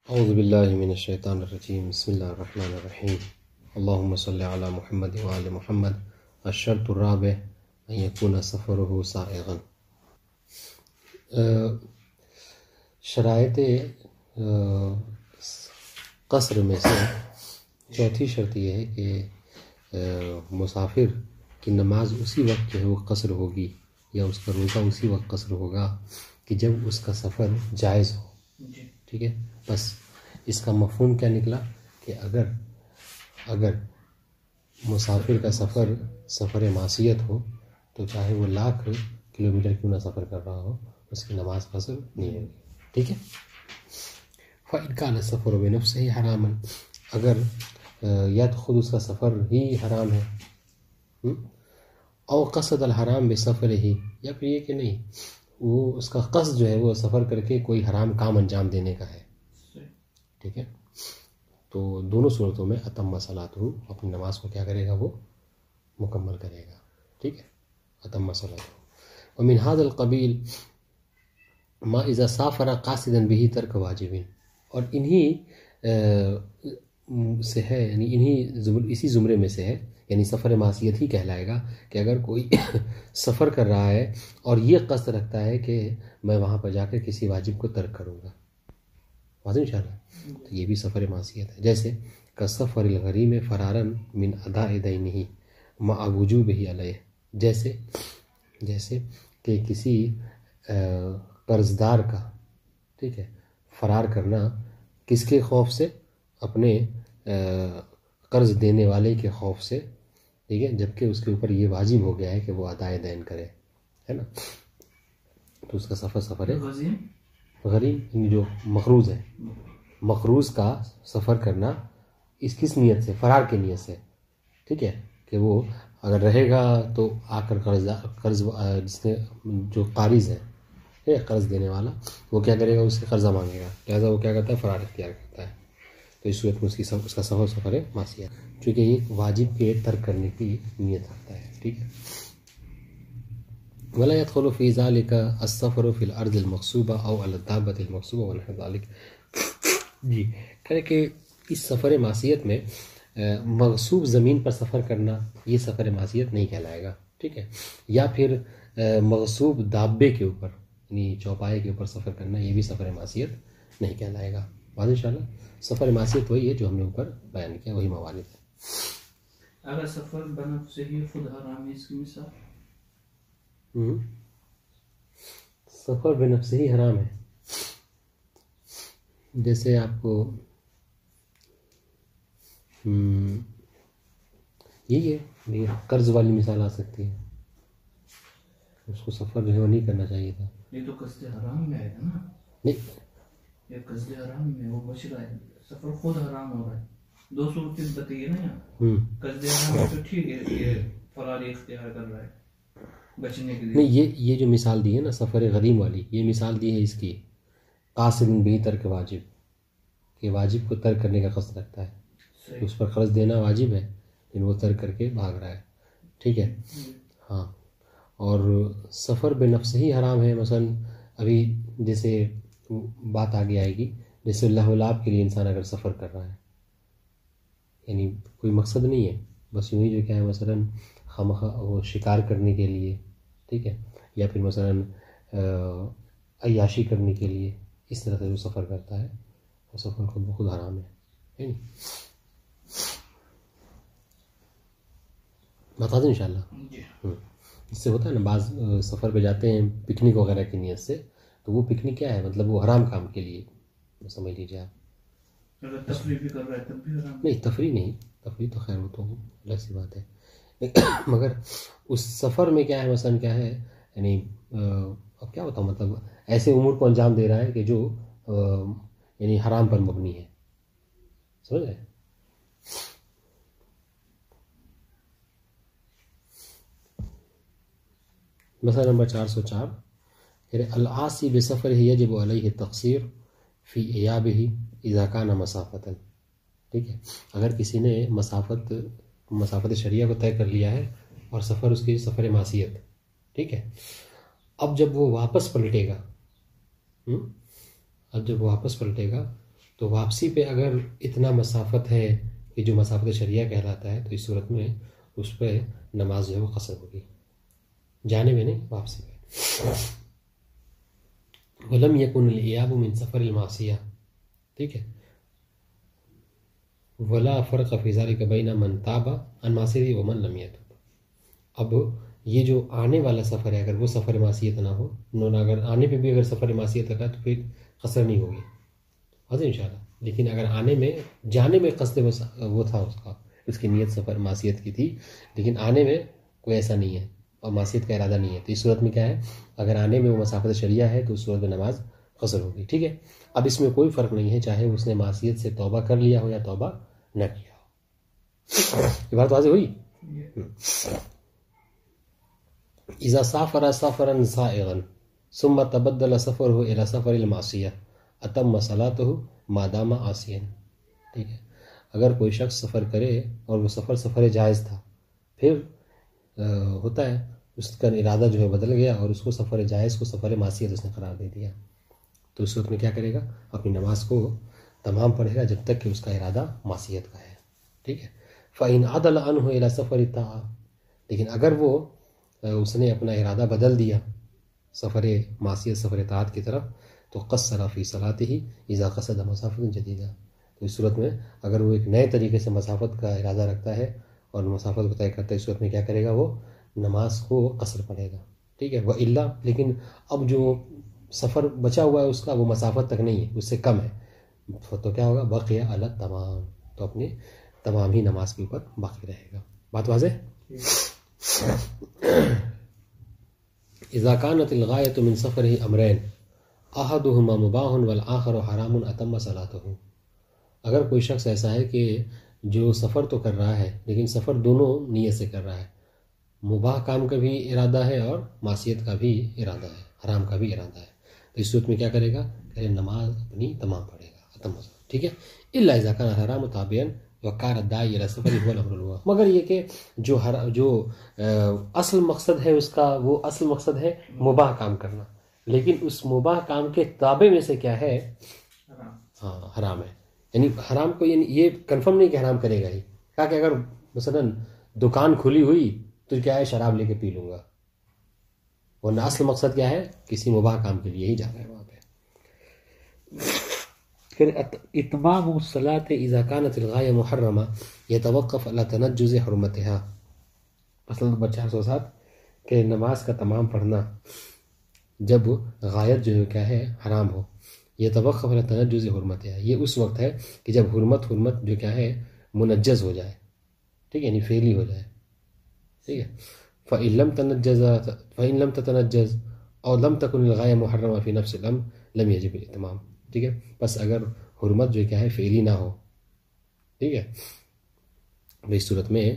اعوذ باللہ من الشیطان الرجیم بسم اللہ الرحمن الرحیم اللہم صلی علی محمد وآل محمد الشرط الرابع ان یکون سفرہ سائغا۔ شرائط قصر میں سے چوتھی شرط یہ ہے کہ مسافر کی نماز اسی وقت جو ہے وہ قصر ہوگی یا اس کا روزہ اسی وقت قصر ہوگا کہ جب اس کا سفر جائز ہو۔ ٹھیک ہے، بس اس کا مفہوم کیا نکلا کہ اگر مسافر کا سفر معصیت ہو تو چاہے وہ 1,00,000 کلومیٹر کیوں نہ سفر کر رہا ہو اس کی نماز قصر نہیں ہوگی۔ ٹھیک ہے، فَإِنْ كَانَ السَّفَرُ بِنَفْسِهِ حَرَامًا، اگر یا تو خود اس کا سفر ہی حرام ہے، او قصد الحرام بسفرہ، یا پھر یہ کہ نہیں وہ اس کا قصد جو ہے وہ سفر کر کے کوئی حرام کام انجام دینے کا ہے۔ ٹھیک ہے، تو دونوں صورتوں میں اتم صلاتہ، اپنی نماز کو کیا کرے گا، وہ مکمل کرے گا۔ ٹھیک ہے، اتم صلاتہ۔ ومن هذا القبیل ما اذا سافر قاصدا به ترک واجب، اور انہی سے ہے، یعنی اسی زمرے میں سے ہے، یعنی سفر معصیت ہی کہلائے گا کہ اگر کوئی سفر کر رہا ہے اور یہ قصد رکھتا ہے کہ میں وہاں پر جا کر کسی واجب کو ترک کروں گا، واضح انشاءاللہ، تو یہ بھی سفر معصیت ہے۔ جیسے کسفر الغریم فرارا من اداء دینہ مع وجوبہ علیہ، جیسے کہ کسی قرض دار کا، ٹھیک ہے، فرار کرنا کس کے خوف سے، اپنے قرض دینے والے کے خوف سے، ٹھیک ہے، جبکہ اس کے اوپر یہ واجب ہو گیا ہے کہ وہ ادائے دین کرے، ہے نا، تو اس کا سفر ہے غریم، یعنی جو مقروض ہے، مقروض کا سفر کرنا اس کس نیت سے، فرار کی نیت سے، ٹھیک ہے، کہ وہ اگر رہے گا تو آ کر قرض جس نے جو قارض ہے قرض دینے والا، وہ کیا کرے گا، اس سے قرضہ مانگے گا، لہٰذا وہ کیا کرتا ہے، فرار اختیار کرتا ہے، تو اس صورت میں اس کا سفر ہے معصیت، چونکہ یہ واجب کے ترک کرنے کی نیت رکھتا ہے۔ ٹھیک ہے، ولا يدخل في ذلك السفر في الارض المغصوبه او على الدابه المغصوبه ونحو ذلك۔ جی، کہ اس سفر معصیت میں مغصوب زمین پر سفر کرنا یہ سفر معصیت نہیں کہلائے گا، ٹھیک ہے، یا پھر مغصوب دابے کے اوپر، یعنی چوپائے کے اوپر سفر کرنا یہ بھی سفر معصیت نہیں کہلائے گا۔ واضح انشاءاللہ، سفر معصیت وہی ہے جو ہم نے اوپر بیان کیا، وہی موارد ہے۔ اگر سفر بنفسہ ہی خود حرام ہے، اس کی مثال سفر بنفسہ ہی حرام ہے، جیسے آپ کو یہی ہے، قرض والی مثال آ سکتی ہے، اس کو سفر جو ہے وہ نہیں کرنا چاہیے تھا۔ یہ تو قصد حرام میں آئے گا نا، نہیں، یہ قصد حرام میں وہ بچ رہا ہے، سفر خود حرام ہو رہا ہے، دو صورتیں بتائیے نا یہاں، قصد حرام تو ٹھیک ہے، یہ فراری اختیار کر رہا ہے بچنے کے لیے۔ نہیں، یہ جو مثال دی ہے نا سفر غریم والی، یہ مثال دی ہے اس کی قاصد بھی ترک واجب، کہ واجب کو ترک کرنے کا قصد رکھتا ہے، اس پر قرض دینا واجب ہے لیکن وہ ترک کر کے بھاگ رہا ہے، ٹھیک ہے، ہاں۔ اور سفر بنفس ہی حرام ہے، مثلا ابھی جیسے بات آگے آئے گی، جیسے اللہ لعب کے لیے انسان اگر سفر کر رہا ہے، یعنی کوئی مقصد نہیں ہے، بس یوں ہی جو کیا ہے، مثلا خواہ وہ شکار کرنے کے لیے، ٹھیک ہے، یا پھر مثلا عیاشی کرنے کے لیے، اس طرح سے جو سفر کرتا ہے وہ سفر خود بخود حرام ہے نہیں؟ بتا دیں انشاءاللہ۔ اس سے ہوتا ہے نا، بعض سفر پہ جاتے ہیں پکنک وغیرہ کی نیت سے، تو وہ پکنک کیا ہے، مطلب وہ حرام کام کے لیے سمجھ لیجیے آپ۔ اگر تفریح بھی کر رہا ہے تب بھی حرام نہیں، تفریح نہیں، تفریح تو خیر وہ تو الگ سی بات ہے، مگر اس سفر میں کیا ہے، مثلا کیا ہے، یعنی اب کیا ہوتا، مطلب ایسے امور کو انجام دے رہا ہے کہ جو یعنی حرام پر مبنی ہے، سمجھ رہے ہیں؟ مسئلہ نمبر 404، العاصی بسفر یجب علیہ التقصیر فی ایابہ اذا کان مسافتا، ٹھیک ہے، اگر کسی نے مسافت شریعہ کو طے کر لیا ہے اور سفر اس کی سفر معصیت، ٹھیک ہے، اب جب وہ واپس پلٹے گا تو واپسی پہ اگر اتنا مسافت ہے کہ جو مسافت شریعہ کہلاتا ہے، تو اس صورت میں اس پہ نماز جو ہے وہ قصر ہوگی، جانے میں نہیں، واپسی پہ. ولم یکن الایاب من سفر المعصیہ، ٹھیک ہے، ولا فرق فی ذلک بین من تاب عن معصیہ ومن لم یتب. اب یہ جو آنے والا سفر ہے، اگر وہ سفر معصیت نہ ہو، اگر آنے پہ بھی اگر سفر معصیت لگا تو پھر قصر نہیں ہوگی، حاضر انشاءاللہ. لیکن اگر آنے میں، جانے میں قصد وہ تھا اس کا، اس کی نیت سفر معصیت کی تھی، لیکن آنے میں کوئی ایسا نہیں ہے اور معصیت کا ارادہ نہیں ہے، تو اس صورت میں کیا ہے، اگر آنے میں وہ مسافت شریعہ ہے تو اس صورت میں نماز قصر ہوگی. ٹھیک ہے. اب اس میں کوئی فرق نہیں ہے چاہے اس نے معصیت سے توبہ کر لیا ہو یا توبہ نہ کیا ہو. یہ بات واضح ہوئی. اذا سافر سفرا سائغا ثم تبدل سفره الى سفر المعصیہ اتم صلاته ما دام عاصیا. ٹھیک ہے. اگر کوئی شخص سفر کرے اور وہ سفر جائز تھا، پھر ہوتا ہے اس کا ارادہ جو ہے بدل گیا اور اس کو سفر جائز کو سفر معصیت اس نے قرار دے دیا، تو اس وقت میں کیا کرے گا، اپنی نماز کو تمام پڑھے گا جب تک کہ اس کا ارادہ معصیت کا ہے. ٹھیک ہے. فإن عدل عنه الى سفر الطاعة، لیکن اگر وہ اس نے اپنا ارادہ بدل دیا سفر معصیت سفر طاعت کی طرف، تو قصر فی صلاته اذا قصد مسافت جدیدہ. تو اس صورت میں اگر وہ ایک نئے طریقے سے مسافت کا ارادہ رکھتا ہے اور مسافت کو طے کرتا ہے، اس صورت میں کیا کرے گا، وہ نماز کو قصر پڑھے گا. ٹھیک ہے. وَإِلَّا، لیکن اب جو سفر بچا ہوا ہے اس کا وہ مسافت تک نہیں ہے، اس سے کم ہے، تو کیا ہوگا، بقیہ علی التمام، تو اپنے تمام ہی نماز کے اوپر باقی رہے گا. بات واضح؟ اذا كانت الغایۃ من سفرہ امرین احدہما مباح والآخر حرام اتم صلاته. اگر کوئی شخص ایسا ہے کہ جو سفر تو کر رہا ہے لیکن سفر دونوں نیت سے کر رہا ہے، مباح کام کا بھی ارادہ ہے اور معصیت کا بھی ارادہ ہے، حرام کا بھی ارادہ ہے، تو اس صورت میں کیا کرے گا، کہ نماز اپنی تمام پڑھے گا، اتم. ٹھیک ہے. الا اذا كان حرام تابعا وقار الداعی الى سفر هو الامر الاول. مگر یہ کہ جو اصل مقصد ہے اس کا، وہ اصل مقصد ہے مباح کام کرنا، لیکن اس مباح کام کے تابع میں سے کیا ہے، ہاں حرام ہے. یعنی حرام کو یہ کنفرم نہیں کہ حرام کرے گا ہی، کہا کہ اگر مثلا دکان کھلی ہوئی تو کیا ہے، شراب لے کے پی لوں گا، ورنہ اصل مقصد کیا ہے، کسی مباح کام کے لیے ہی جا رہا ہے وہاں پہ. پھر اتمام الصلاۃ اذا كانت الغایہ محرمہ یتوقف علی تنجز حرمتها. مثلا نمبر 407 کہ نماز کا تمام پڑھنا جب غایت جو ہے کیا ہے، حرام ہو، یتوقف علی تنجز حرمتها، یہ اس وقت ہے کہ جب حرمت جو کیا ہے منجز ہو جائے. ٹھیک ہے، یعنی فعلی ہو جائے. ٹھیک ہے. فإن لم تتنجز او لم تكن الغایہ محرمہ فی نفس الامر لم یجب الاتمام. ٹھیک ہے. بس اگر حرمت جو کیا ہے فعلی نہ ہو، ٹھیک ہے، اس صورت میں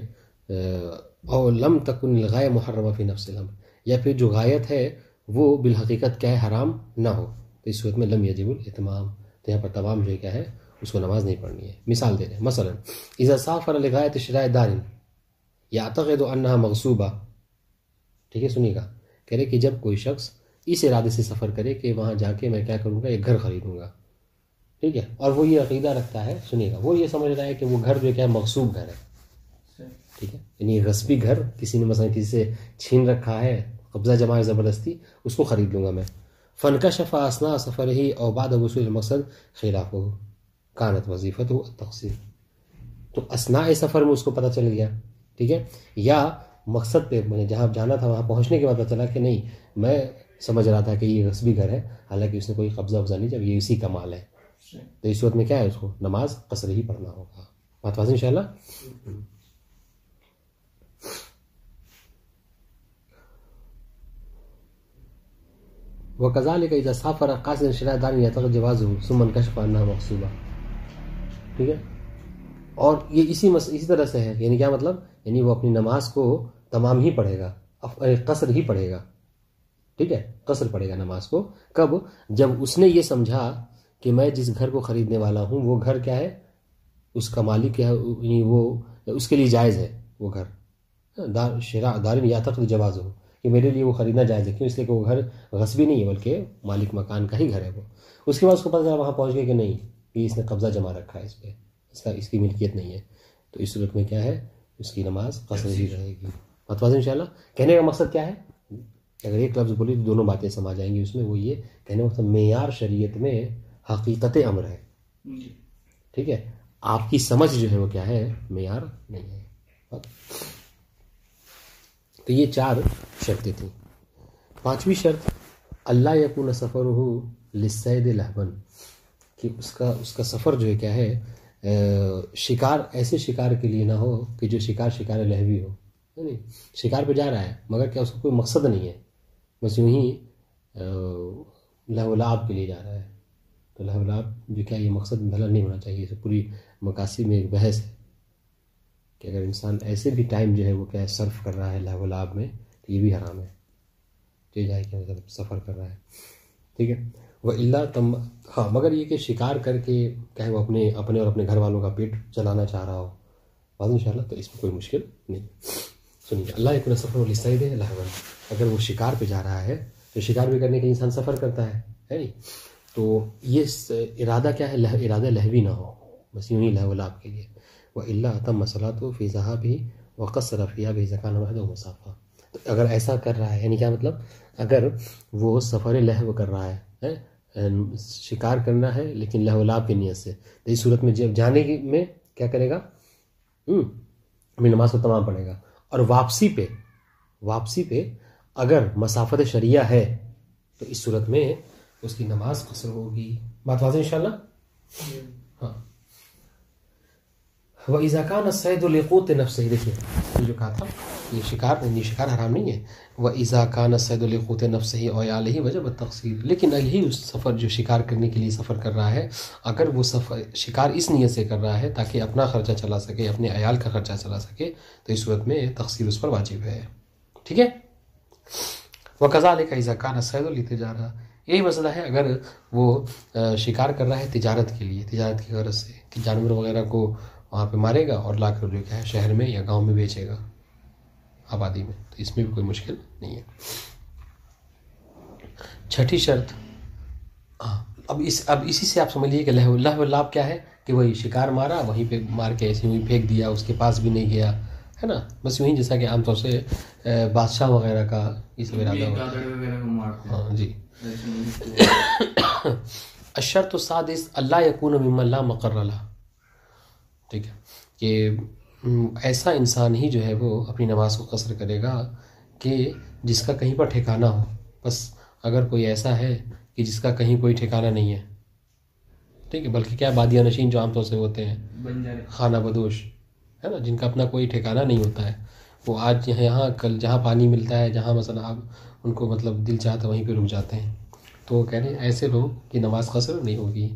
او لم تکن الغایہ محرمہ فی نفس الامر، یا پھر جو غایت ہے وہ بالحقیقت کیا ہے، حرام نہ ہو، تو اس صورت میں لم یجب الاتمام، تو یہاں پر تمام جو کیا ہے اس کو نماز نہیں پڑھنی ہے. مثال دے رہے ہیں، مثلا اذا سافر لغایت شراء دار یعتقد انها مغصوبہ. ٹھیک ہے، سنیے گا، کہہ رہے کہ جب کوئی شخص اس ارادے سے سفر کرے کہ وہاں جا کے میں کیا کروں گا، ایک گھر خریدوں گا. ٹھیک ہے. اور وہ یہ عقیدہ رکھتا ہے، سنیے گا، وہ یہ سمجھ رہا ہے کہ وہ گھر جو کیا ہے مغصوب گھر ہے. ٹھیک ہے، یعنی غصبی گھر کسی نے مثلا کسی سے چھین رکھا ہے، قبضہ جمع ہے زبردستی، اس کو خرید لوں گا میں. فانکشف اثناء سفرہ او بعد وصول المقصد خلافہ کانت وظیفته التقصیر. تو اثناء سفر میں اس کو پتہ چل گیا، ٹھیک ہے، یا مقصد پہ جہاں جانا تھا وہاں پہنچنے کے بعد پتہ چلا کہ نہیں، میں سمجھ رہا تھا کہ یہ غصبی گھر ہے، حالانکہ اس نے کوئی قبضہ وبضہ نہیں، جب یہ اسی کا مال ہے، تو اس وقت میں کیا ہے، اس کو نماز قصر ہی پڑھنا ہوگا. بات واضح انشاءاللہ. وَكَذَلِكَ إِذَا سَافَرَ قَاصِدًا شِرَاءَ دَارٍ يَعْتَقِدُ جَوَازَهُ ثُمَّ انْكَشَفَ أَنَّهَا مَغْصُوبَةٌ. ٹھیک ہے. اور یہ اسی طرح سے ہے، یعنی کیا مطلب، یعنی وہ اپنی نماز کو تمام ہی پڑھے گا، قصر ہی پڑھے گا. ٹھیک ہے، قصر پڑھے گا نماز کو. کب؟ جب اس نے یہ سمجھا کہ میں جس گھر کو خریدنے والا ہوں وہ گھر کیا ہے، اس کا مالک کیا ہے، وہ اس کے لیے جائز ہے، وہ گھر شراء دار یعتقد جوازہ، کہ میرے لیے وہ خریدنا جائز ہے. کیوں؟ اس لیے کہ وہ گھر غصبی نہیں ہے بلکہ مالک مکان کا ہی گھر ہے وہ. اس کے بعد اس کو پتہ چلا وہاں پہنچ گئے کہ نہیں، کہ اس نے قبضہ جما رکھا ہے اس پہ، اس کی ملکیت نہیں ہے، تو اس صورت میں کیا ہے، اس کی نماز قصر ہی رہے گی. بات واضح انشاءاللہ. کہنے کا مقصد کیا ہے، اگر ایک لفظ بولی تو دونوں باتیں سمجھ آئیں گی اس میں. وہ یہ کہنے کا مطلب معیار شریعت میں حقیقت امر ہے، ٹھیک ہے، آپ کی سمجھ جو ہے وہ کیا ہے، معیار نہیں ہے. تو یہ 4 شرطیں تھیں. 5ویں شرط اللہ یکون سفرہ للصید لہبا، کہ اس کا سفر جو ہے کیا ہے، شکار، ایسے شکار کے لیے نہ ہو کہ جو شکار لہوی ہو. نہیں، شکار پہ جا رہا ہے مگر کیا اس کو کوئی مقصد نہیں ہے، بس یوں ہی لہو و لعب کے لیے جا رہا ہے. تو لہو و لعب جو کیا، یہ مقصد بھلا نہیں ہونا چاہیے. اس پوری مقاصد میں ایک بحث ہے کہ اگر انسان ایسے بھی ٹائم جو ہے وہ کیا صرف کر رہا ہے لہو و لعب میں تو یہ بھی حرام ہے. جو جائے کہ مطلب سفر کر رہا ہے، ٹھیک ہے. وہ اللہ تم، ہاں مگر یہ کہ شکار کر کے کیا ہے وہ اپنے اور اپنے گھر والوں کا پیٹ چلانا چاہ رہا ہو بعد انشاءاللہ، تو اس میں کوئی مشکل نہیں. سنیے، اللہ یکون سفر للصید لہوا، اگر وہ شکار پہ جا رہا ہے تو شکار بھی کرنے کے انسان سفر کرتا ہے نہیں، تو یہ ارادہ کیا ہے، ارادہ لہوی نہ ہو، بس یوں ہی لہو و لعب کے لیے. وہ اللہ تم صلاۃ فی ذہابہ وقصر فیہا اذا کان وحدہ مسافہ. تو اگر ایسا کر رہا ہے، یعنی کیا مطلب، اگر وہ سفر لہو کر رہا ہے، شکار کرنا ہے لیکن لہو و لعب کی نیت سے، تو اس صورت میں جب جانے میں کیا کرے گا، اپنی نماز کو تمام پڑھے گا. اور واپسی پہ اگر مسافت شریعہ ہے تو اس صورت میں اس کی نماز قصر ہوگی. بات واضح انشاءاللہ. ہاں. وَإِذَا كَانَ الصَّيْدُ لِقُوتِ نَفْسِهِ، دیکھیے یہ جو کہا تھا، یہ شکار حرام نہیں ہے. وَإِذَا كَانَ الصَّيْدُ لِقُوتِ نَفْسِهِ وَعِيَالِهِ وَجَبَ التَّقْصِيرُ، لیکن یہی اس سفر جو شکار کرنے کے لیے سفر کر رہا ہے، اگر وہ شکار اس نیت سے کر رہا ہے تاکہ اپنا خرچہ چلا سکے، اپنے عیال کا خرچہ چلا سکے، تو اس صورت میں تقصیر اس پر واجب ہے. ٹھیک ہے. وَكَذَلِكَ إِذَا كَانَ الصَّيْدُ لِلتِّجَارَةِ، یہی مسئلہ ہے اگر وہ شکار کر رہا ہے تجارت کے لیے، تجارت کی غرض سے کہ جانور وغیرہ کو وہاں پہ مارے گا اور لا کر جو کیا ہے شہر میں یا گاؤں میں بیچے گا، آبادی میں، تو اس میں بھی کوئی مشکل نہیں ہے. 6ٹھی شرط، اب اسی سے آپ سمجھ لیجیے کہ لہو لعب کیا ہے، کہ وہی شکار مارا، وہیں پہ مار کے ایسے وہیں پھینک دیا، اس کے پاس بھی نہیں گیا ہے نا، بس یوں ہی جیسا کہ عام طور سے بادشاہ وغیرہ کا یہ سب ارادہ ہوتا ہے. ہاں جی. الشرط السادس اللہ یکون ممن لا مقر لہ، ٹھیک ہے، کہ ایسا انسان ہی جو ہے وہ اپنی نماز کو قصر کرے گا کہ جس کا کہیں پر ٹھکانہ ہو. بس اگر کوئی ایسا ہے کہ جس کا کہیں کوئی ٹھکانہ نہیں ہے، ٹھیک ہے، بلکہ کیا بادیہ نشین جو عام طور سے ہوتے ہیں، خانہ بدوش ہے نا، جن کا اپنا کوئی ٹھکانہ نہیں ہوتا ہے، وہ آج یہاں کل جہاں پانی ملتا ہے، جہاں مثلا آپ ان کو مطلب دل چاہتا وہیں پہ رک جاتے ہیں، تو وہ کہہ رہے ہیں ایسے لوگ کی نماز قصر نہیں ہوگی.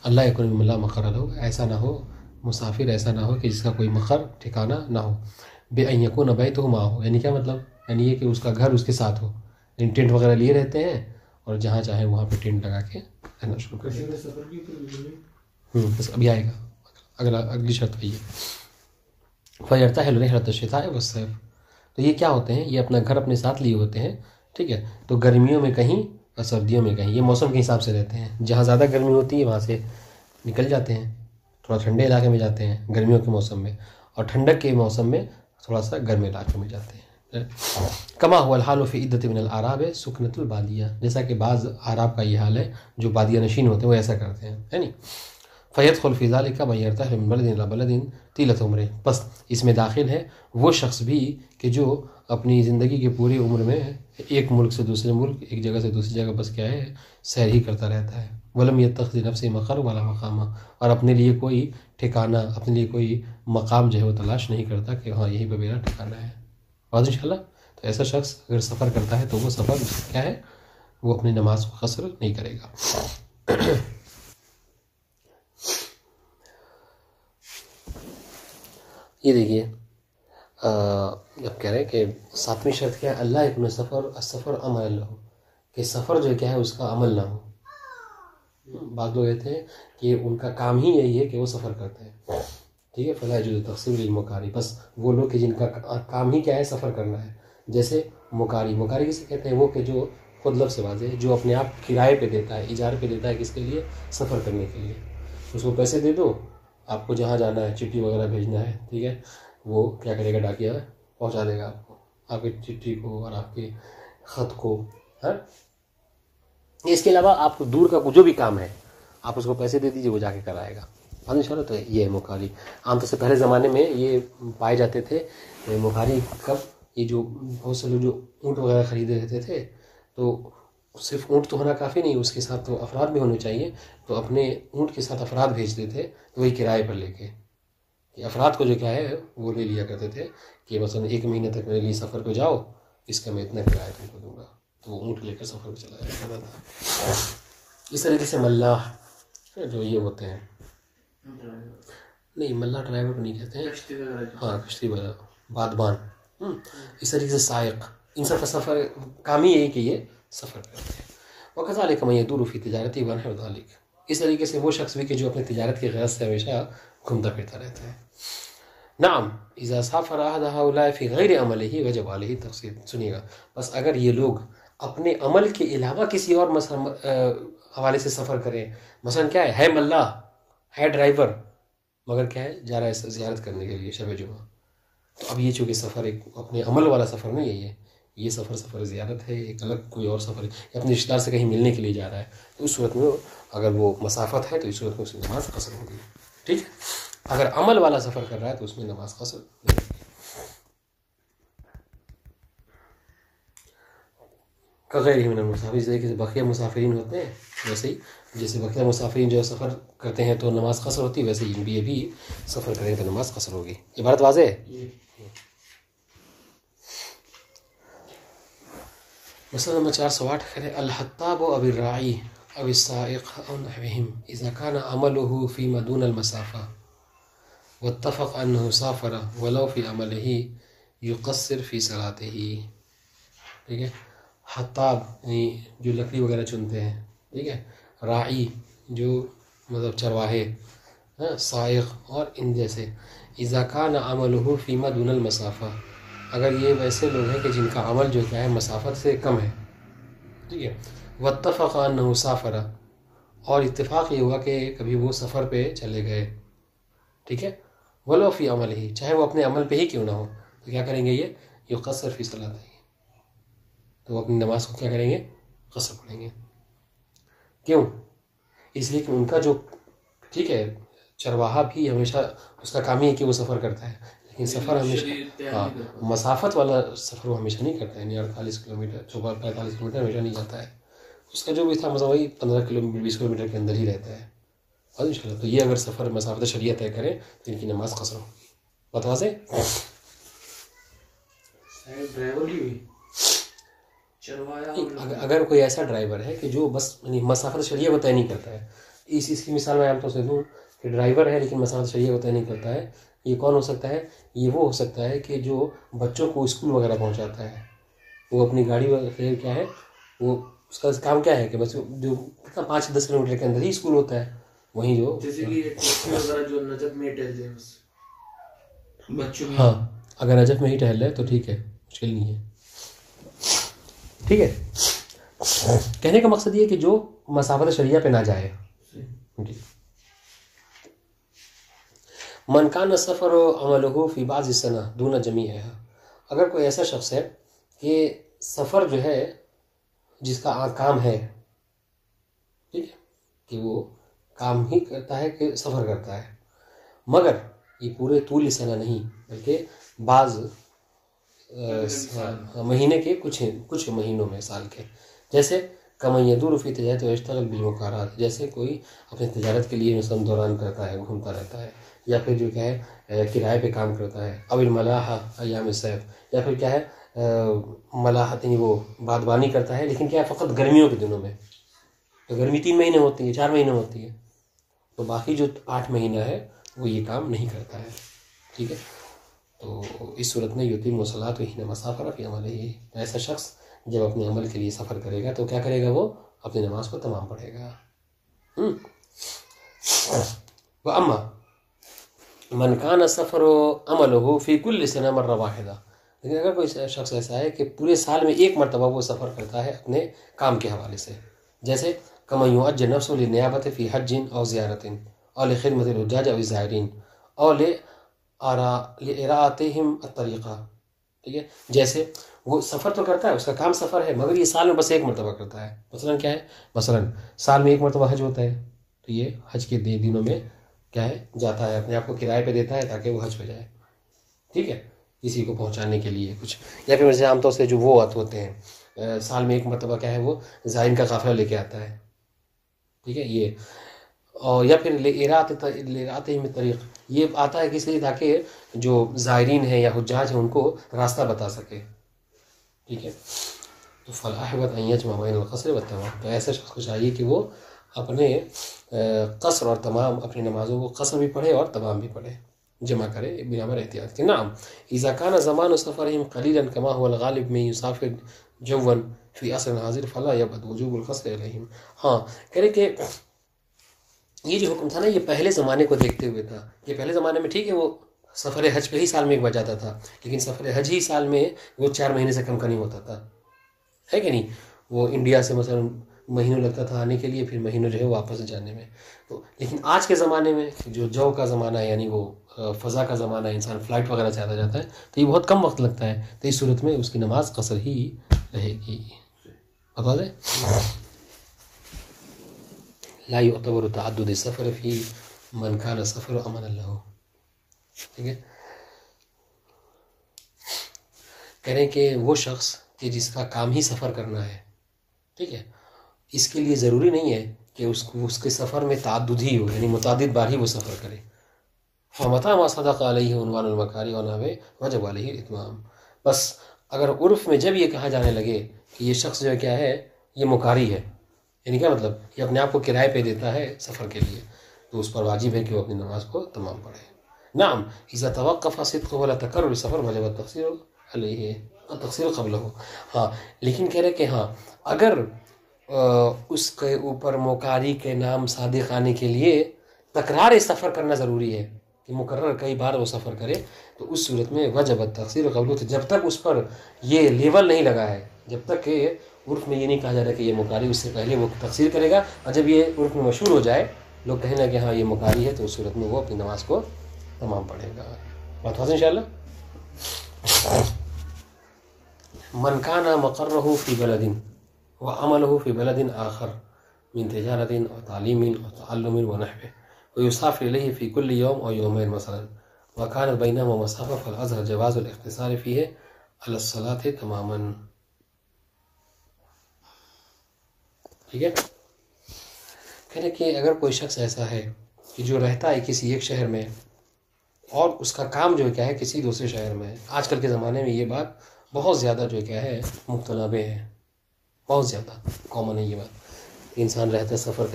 اللہ یکون ممن لا مقر لہ، ایسا نہ ہو، مسافر ایسا نہ ہو کہ جس کا کوئی مقر ٹھکانہ نہ ہو. بِأَن یکون بیتہ معہ، یعنی کیا مطلب، یعنی یہ کہ اس کا گھر اس کے ساتھ ہو، یعنی ٹینٹ وغیرہ لیے رہتے ہیں اور جہاں چاہیں وہاں پہ ٹینٹ لگا کے رہنا شروع کر دیں. بس ابھی آئے گا، اگلی شرط وہی ہے. فَيَرْتَحِلُ رِحْلَةَ الشِّتَاءِ وَالصَّيْفِ، تو یہ کیا ہوتے ہیں، یہ اپنا گھر اپنے ساتھ لیے ہوتے ہیں، ٹھیک ہے، تو گرمیوں میں کہیں اور سردیوں میں کہیں، یہ موسم کے حساب سے رہتے ہیں. جہاں زیادہ گرمی ہوتی ہے وہاں سے نکل جاتے ہیں، تھوڑا ٹھنڈے علاقے میں جاتے ہیں گرمیوں کے موسم میں، اور ٹھنڈک کے موسم میں تھوڑا سا گرم علاقے میں جاتے ہیں. کما هو الحال فی عدۃ من الاعراب سکنۃ البادیہ، جیسا کہ بعض اعراب کا یہ حال ہے جو بادیہ نشین ہوتے ہیں وہ ایسا کرتے ہیں، ہے نہیں. فیدخل فی ذلک من یرتحل من بلد الی بلد طیلۃ عمرہ، بس اس میں داخل ہے وہ شخص بھی کہ جو اپنی زندگی کے پوری عمر میں ایک ملک سے دوسرے ملک، ایک جگہ سے دوسری جگہ بس کیا ہے سیر ہی کرتا رہتا ہے. ولم یتخذ لنفسہ مقر ولا مقامہ، اور اپنے لیے کوئی ٹھکانہ، اپنے لیے کوئی مقام جو ہے وہ تلاش نہیں کرتا کہ ہاں یہیں پہ میرا ٹھکانہ ہے. واضح انشاءاللہ. تو ایسا شخص اگر سفر کرتا ہے تو وہ سفر کیا ہے، وہ اپنی نماز کو قصر نہیں کرے گا. یہ دیکھیے اب کہہ رہے ہیں کہ 7ویں شرط کیا ہے، اللہ یکون السفر عمل لہ، کہ سفر جو کیا ہے اس کا عمل نہ ہو. بعض لوگ کہتے ہیں کہ ان کا کام ہی یہی ہے کہ وہ سفر کرتے ہیں، ٹھیک ہے. فلا یجوز تقصیر للمقاری، بس وہ لوگ کہ جن کا کام ہی کیا ہے سفر کرنا ہے. جیسے مقاری کسے کہتے ہیں، وہ کہ جو خود لفظ سے واضح ہے، جو اپنے آپ کرائے پہ دیتا ہے، اجارے پہ دیتا ہے، کس کے لیے، سفر کرنے کے لیے. اس کو پیسے دے دو، آپ کو جہاں جانا ہے چٹھی وغیرہ بھیجنا ہے، ٹھیک ہے، وہ کیا کرے گا، ڈاکیہ پہنچا دے گا آپ کو، آپ کی چٹھی کو اور آپ کے خط کو. ہاں، اس کے علاوہ آپ کو دور کا جو بھی کام ہے آپ اس کو پیسے دے دیجیے، وہ جا کے کرائے گا. تو یہ ہے مکاری. عام طور سے پہلے زمانے میں یہ پائے جاتے تھے مکاری. کب؟ یہ جو بہت سے لوگ جو اونٹ وغیرہ خریدے رہتے تھے، تو صرف اونٹ تو ہونا کافی نہیں، اس کے ساتھ تو افراد بھی ہونے چاہیے. تو اپنے اونٹ کے ساتھ افراد بھیجتے تھے، تو وہی کرائے پر لے کے کہ افراد کو جو کیا ہے وہ لے لیا کرتے تھے کہ مثلا 1 مہینے تک میرے لیے سفر پہ جاؤ، اس کا میں اتنا کرایہ تم کو دوں گا. تو وہ اونٹ لے کر سفر پہ چلا جاتا تھا. اس طریقے سے ملاح جو یہ ہوتے ہیں، نہیں ملاح ڈرائیور کو نہیں کہتے ہیں، ہاں کشتی والا، بادبان، اس طریقے سے سائق، ان سب کا سفر کام ہی یہی کہ یہ سفر کرتے ہیں. وَكَذَلِكَ مَن يَدُورُ فِي تِجَارَتِهِ وَنَحْوِ ذَلِكَ. اس طریقے سے وہ شخص بھی کہ جو اپنی تجارت کی غرض سے ہمیشہ گھومتا پھرتا رہتا ہے. نعم اذا سافر احد هؤلاء في غیر عمله وجب عليه التقصير. سنیے گا، بس اگر یہ لوگ اپنے عمل کے علاوہ کسی اور حوالے سے سفر کریں، مثلا کیا ہے ملاح، ہے ڈرائیور، مگر کیا ہے جا رہا ہے زیارت کرنے کے لیے شب جمعہ، تو اب یہ چونکہ سفر ایک اپنے عمل والا سفر نہیں ہے، یہ سفر زیارت ہے، ایک الگ کوئی اور سفر ہے، یا اپنے رشتہ دار سے کہیں ملنے کے لیے جا رہا ہے، تو اس صورت میں اگر وہ مسافت ہے تو اس صورت میں اس کی نماز قصر ہوگی. ٹھیک ہے، اگر عمل والا سفر کر رہا ہے تو اس میں نماز قصر نہیں ہوگی. غیر من المسافر، اس طریقے سے بقیہ مسافرین ہوتے ہیں، ویسے ہی جیسے بقیہ مسافرین جو سفر کرتے ہیں تو نماز قصر ہوتی ہے، ویسے ہی یہ بھی سفر کریں تو نماز قصر ہوگی. عبارت واضح ہے؟ مسئلہ نمبر 408 ہے الحطاب او الراعی او السائق او نحوهم اذا كان عمله فيما دون المسافه واتفق انه سافر ولو في عمله يقصر في صلاته. ٹھیک ہے، حطاب یعنی جو لکڑی وغیرہ چنتے ہیں، ٹھیک ہے، راعی جو مطلب چرواہے، سائق اور ان جیسے. اذا كان عمله فيما دون المسافه، اگر یہ ویسے لوگ ہیں کہ جن کا عمل جو کیا ہے مسافت سے کم ہے، ٹھیک ہے، واتفق انه سافر، اور اتفاق یہ ہوا کہ کبھی وہ سفر پہ چلے گئے، ٹھیک ہے، ولو فی عمل ہی، چاہے وہ اپنے عمل پہ ہی کیوں نہ ہو، تو کیا کریں گے، یہ یقصر فی صلاته، تو وہ اپنی نماز کو کیا کریں گے، قصر پڑھیں گے. کیوں؟ اس لیے کہ ان کا جو، ٹھیک ہے، چرواہا بھی ہمیشہ اس کا کام ہی ہے کہ وہ سفر کرتا ہے، لیکن سفر ہمیشہ مسافت والا سفر وہ ہمیشہ نہیں کرتا ہے، یعنی 48 کلومیٹر 45 کلومیٹر ہمیشہ نہیں جاتا ہے. اس کا جو بھی تھا مثلا وہی 15 کلومیٹر 20 کلومیٹر کے اندر ہی رہتا ہے. اور انشاءاللہ تو یہ اگر سفر مسافت شریعہ طے کریں تو ان کی نماز قصر ہوگی. بات واضح؟ اگر کوئی ایسا ڈرائیور ہے کہ جو بس یعنی مسافت شریعہ کو طے نہیں کرتا ہے، اس کی مثال میں عام طور سے دوں کہ ڈرائیور ہے لیکن مسافت شریعہ کو طے نہیں کرتا ہے، یہ کون ہو سکتا ہے؟ یہ وہ ہو سکتا ہے کہ جو بچوں کو اسکول وغیرہ پہنچاتا ہے، وہ اپنی گاڑی وغیرہ کیا ہے، وہ اس کا کام کیا ہے کہ بس جو کتنا 5-10 کلومیٹر کے اندر ہی اسکول ہوتا ہے، وہیں جو جیسے کہ ٹیکسی وغیرہ جو نجف میں ٹہلتے ہیں بچوں میں، ہاں اگر نجف میں ہی ٹہل رہے تو ٹھیک ہے، مشکل نہیں ہے. ٹھیک ہے، کہنے کا مقصد یہ کہ جو مسافت شریعہ پہ نہ جائے. جی، من کان سفر عمله فی بعض السنہ دون جمیعها، اگر کوئی ایسا شخص ہے کہ سفر جو ہے جس کا کام ہے، ٹھیک ہے، کہ وہ کام ہی کرتا ہے کہ سفر کرتا ہے، مگر یہ پورے طول سنہ نہیں بلکہ بعض مہینے کے کچھ مہینوں میں، سال کے، جیسے کمن یدور فی تجارت و یشتغل بالمکارات، جیسے کوئی اپنی تجارت کے لیے مثلا دوران کرتا ہے، گھومتا رہتا ہے، یا پھر جو کیا ہے کرائے پہ کام کرتا ہے، او الملاحہ ایام الصیف، یا پھر کیا ہے ملاحت یعنی وہ بادبانی کرتا ہے، لیکن کیا ہے فقط گرمیوں کے دنوں میں، تو گرمی 3 مہینے ہوتی ہے، 4 مہینے ہوتی ہے، تو باقی جو 8 مہینہ ہے وہ یہ کام نہیں کرتا ہے. ٹھیک ہے، تو اس صورت میں یتیم الصلاۃ حین مسافر فی عملہ، ایسا شخص جب اپنے عمل کے لیے سفر کرے گا تو کیا کرے گا، وہ اپنی نماز کو تمام پڑھے گا. واما من کان سفر عملہ فی کل سنہ مرہ واحدہ، لیکن اگر کوئی شخص ایسا ہے کہ پورے سال میں ایک مرتبہ وہ سفر کرتا ہے اپنے کام کے حوالے سے، جیسے کما یعج نفسہ للنیابۃ فی حج او زیارت اور لخدمت الحجاج او الزائرین اور لإراءتہم الطریقہ. ٹھیک ہے، جیسے وہ سفر تو کرتا ہے، اس کا کام سفر ہے، مگر یہ سال میں بس ایک مرتبہ کرتا ہے. مثلا کیا ہے، مثلا سال میں ایک مرتبہ حج ہوتا ہے، تو یہ حج کے دنوں میں کیا ہے جاتا ہے، اپنے آپ کو کرائے پہ دیتا ہے تاکہ وہ حج پہ جائے. ٹھیک ہے، کسی کو پہنچانے کے لیے کچھ، یا پھر ویسے عام طور سے جو وہ ہوتے ہیں سال میں ایک مرتبہ کیا ہے وہ زائرین کا قافلہ لے کے آتا ہے. ٹھیک ہے، یہ اور یا پھر لإراءتہم الطریق، یہ آتا ہے کس لیے تاکہ جو زائرین ہیں یا حجاج ہیں ان کو راستہ بتا سکے. ٹھیک ہے، تو فالأحوط أن يجمع بين القصر والتمام، تو ایسے شخص کو چاہیے کہ وہ اپنے قصر اور تمام اپنی نمازوں کو قصر بھی پڑھے اور تمام بھی پڑھے، جمع کرے بنا بر احتیاط کے. نعم اذا كان زمان سفرهم قليلا كما هو الغالب من يسافر جوا في عصر حاضر فلا يبعد وجوب القصر عليهم. ہاں کہہ رہے کہ یہ جو حکم تھا نا یہ پہلے زمانے کو دیکھتے ہوئے تھا. یہ پہلے زمانے میں ٹھیک ہے وہ سفر حج پہ ہی سال میں ایک بار جاتا تھا، لیکن سفر حج ہی سال میں وہ 4 مہینے سے کم کا نہیں ہوتا تھا، ہے کہ نہیں. وہ انڈیا سے مثلا مہینوں لگتا تھا آنے کے لیے، پھر مہینوں جو ہے واپس جانے میں. تو لیکن آج کے زمانے میں جو کا زمانہ ہے، یعنی وہ فضا کا زمانہ ہے، انسان فلائٹ وغیرہ سے آتا جاتا ہے، تو یہ بہت کم وقت لگتا ہے. تو اس صورت میں اس کی نماز قصر ہی رہے گی. بتا دیں لا يعتبر تعدد السفر فی من کان سفر امن له. ٹھیک ہے، کہہ رہے ہیں کہ وہ شخص کہ جس کا کام ہی سفر کرنا ہے، ٹھیک ہے، اس کے لیے ضروری نہیں ہے کہ اس کے سفر میں تعدد ہی ہو، یعنی متعدد بار ہی وہ سفر کرے. فمتى ما صدق علیہ عنوان المکاری ونحوہ وجب علیہ الاتمام. بس اگر عرف میں جب یہ کہا جانے لگے کہ یہ شخص جو کیا ہے یہ مکاری ہے، یعنی کیا مطلب یہ اپنے آپ کو کرائے پہ دیتا ہے سفر کے لیے، تو اس پر واجب ہے کہ وہ اپنی نماز کو تمام پڑھے. نعم اذا توقف صدقه ولا تکرر السفر وجب التقصیر علیہ التقصیر قبلہ. ہاں لیکن کہہ رہے کہ ہاں اگر اس کے اوپر مکاری کے نام صادق آنے کے لیے تکرار سفر کرنا ضروری ہے کہ مکرر کئی بار وہ سفر کرے، تو اس صورت میں وجب التقصیر قبلہ. تو جب تک اس پر یہ لیول نہیں لگا ہے، جب تک کہ عرف میں یہ نہیں کہا جا رہا کہ یہ مکاری، اس سے پہلے وہ تقصیر کرے گا. اور جب یہ عرف میں مشہور ہو جائے، لوگ کہیں نا کہ ہاں یہ مکاری ہے، تو اس صورت میں وہ اپنی نماز کو تمام پڑھے گا. بات واضح انشاءاللہ. من کان مقرہ فی بلد وعملہ فی بلد آخر من تجارت و تعلیم و تعلم و نحو ویسافر الیہ فی کل یوم او یومین مثلا وکانت بینہما مسافہ فالازہر جواز الاختصار فیہ علی الصلاۃ تماما. ٹھیک ہے، کہنے کہ اگر کوئی شخص ایسا ہے کہ جو رہتا ہے کسی ایک شہر میں اور اس کا کام جو کیا ہے کسی دوسرے شہر میں. آج کل کے زمانے میں یہ بات بہت زیادہ جو کیا ہے مختلف ہے، بہت زیادہ کامن ہے یہ بات. انسان رہتا ہے سفر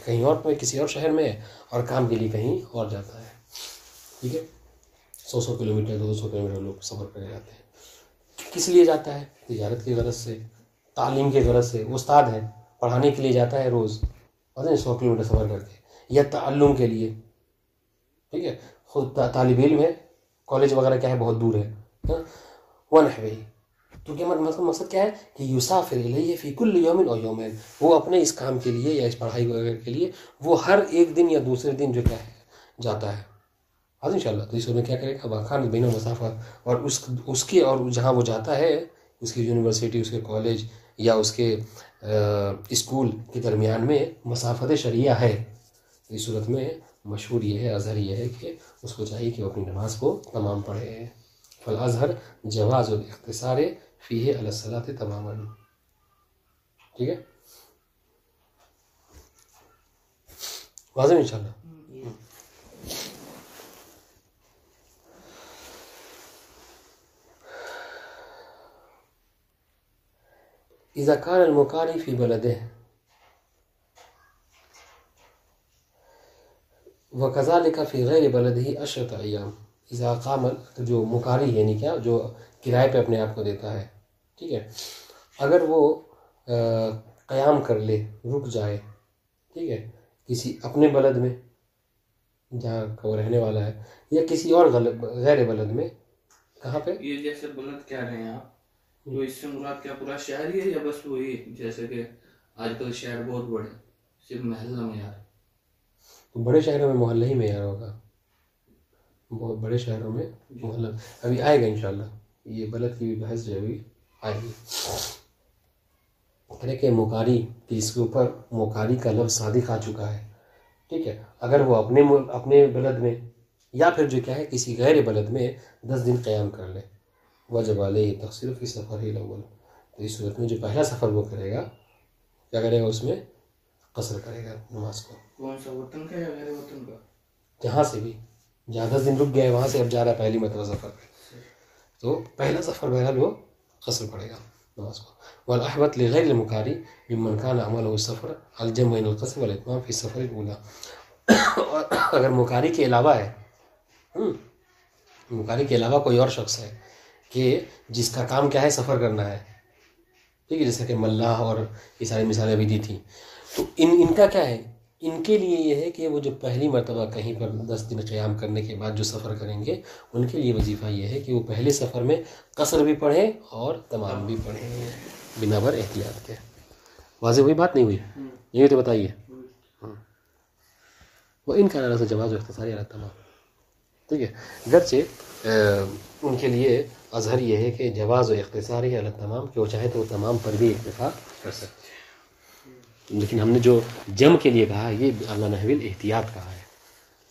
کہیں اور پہ کسی اور شہر میں، اور کام کے لیے کہیں اور جاتا ہے. ٹھیک ہے، 100 کلومیٹر 200 کلومیٹر لوگ سفر کرے جاتے ہیں. کس لیے جاتا ہے؟ تجارت کی غرض سے، تعلیم کی غرض سے. استاد ہے، پڑھانے کے لیے جاتا ہے روز 100 کلومیٹر سفر کر کے، یا تعلم کے لیے. ٹھیک ہے، خود طالب علم ہے، کالج وغیرہ کیا ہے بہت دور ہے. ونحوہ، تو کیا مقصد کیا ہے کہ یسافر الیہ فی کل یوم او یومین، وہ اپنے اس کام کے لیے یا اس پڑھائی وغیرہ کے لیے وہ ہر ایک دن یا دوسرے دن جو کیا ہے جاتا ہے. آج انشاءاللہ تو اس میں کیا کرے گا واقعان بین مسافہ، اور اس کے اور جہاں وہ جاتا ہے اس کی یونیورسٹی، اس کے کالج یا اس کے اسکول کے درمیان میں مسافت شرعیہ ہے. اس صورت میں مشہور یہ ہے، اظہر یہ ہے کہ اس کو چاہیے کہ وہ اپنی نماز کو تمام پڑھے. فالازہر جواز الاختصار فیہ علی الصلاۃ تماما. ٹھیک ہے، واضح انشاءاللہ. اذا کان المکاری فی بلدہ وکذالک فی غیر بلدہ 10 ایام. اذا قام، جو مکاری یعنی کیا جو کرائے پہ اپنے آپ کو دیتا ہے، ٹھیک ہے، اگر وہ قیام کر لے، رک جائے، ٹھیک ہے، کسی اپنے بلد میں جہاں وہ رہنے والا ہے، یا کسی اور غیر بلد میں. کہاں پہ؟ یہ جیسے بلد کہہ رہے ہیں آپ، تو اس سے مراد کیا پورا شہر ہی ہے یا بس وہی جیسے کہ آج کل شہر بہت بڑے صرف محلہ میں یار؟ بڑے شہروں میں محلہ ہی معیار ہوگا، بہت بڑے شہروں میں محلہ ابھی آئے گا انشاءاللہ، یہ بلد کی بھی بحث جو ابھی آئے گی. کہ مکاری کہ اس کے اوپر مکاری کا لفظ صادق آ چکا ہے، ٹھیک ہے. اگر وہ اپنے بلد میں یا پھر جو کیا ہے کسی غیر بلد میں 10 دن قیام کر لے، وجب علیہ تقصیر فی سفرہ الاول، تو اس صورت میں جو پہلا سفر وہ کرے گا کیا کرے گا، اس میں قصر کرے گا نماز کو. کون سا وطن کا یا غیر وطن کا؟ جہاں سے بھی، جہاں 10 دن رک گئے وہاں سے اب جا رہا ہے پہلی مرتبہ سفر پہ، تو پہلا سفر بہرحال وہ قصر پڑے گا نماز کو. والاحوط لغیر المکاری ممن کان عملہ السفر الجمع بین القصر والاتمام فی السفر الاولی. اگر مکاری کے علاوہ ہے، مکاری کے علاوہ کوئی اور شخص ہے کہ جس کا کام کیا ہے سفر کرنا ہے، ٹھیک ہے، جیسا کہ ملاح اور یہ ساری مثالیں بھی دی تھیں، تو ان کا کیا ہے، ان کے لیے یہ ہے کہ وہ جو پہلی مرتبہ کہیں پر 10 دن قیام کرنے کے بعد جو سفر کریں گے ان کے لیے وظیفہ یہ ہے کہ وہ پہلے سفر میں قصر بھی پڑھیں اور تمام بھی پڑھیں بنا بر احتیاط کے. واضح ہوئی بات نہیں ہوئی؟ یہ تو بتائیے. وہ ان کا نظر جواز و اختصاری علی تمام، ٹھیک ہے. گرچہ ان کے لیے اظہر یہ ہے کہ جواز و اختصاری علی تمام، کہ وہ چاہے تو وہ تمام پر بھی اکتفا کر سکتے ہیں، لیکن ہم نے جو جم کے لیے کہا یہ اللہ نحوی احتیاط کہا ہے،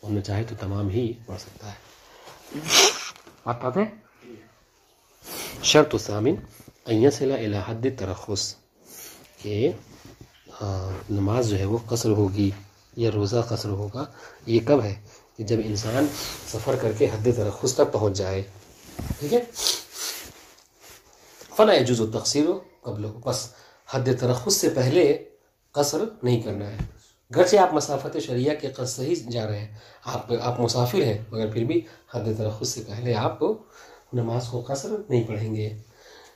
ہم نے چاہے تو تمام ہی پڑھ سکتا ہے. بات پاتے ہیں. شرط الثامن ان یصل الی حد الترخص، کہ نماز جو ہے وہ قصر ہوگی یا روزہ قصر ہوگا. یہ کب ہے؟ کہ جب انسان سفر کر کے حد ترخص تک پہنچ جائے، ٹھیک ہے. فلا يجوز التقصیر قبلہ، بس حد ترخص سے پہلے قصر نہیں کرنا ہے. گرچہ آپ مسافت شریعہ کے قصد صحیح جا رہے ہیں، آپ مسافر ہیں، مگر پھر بھی حد ترخص سے پہلے آپ نماز کو قصر نہیں پڑھیں گے،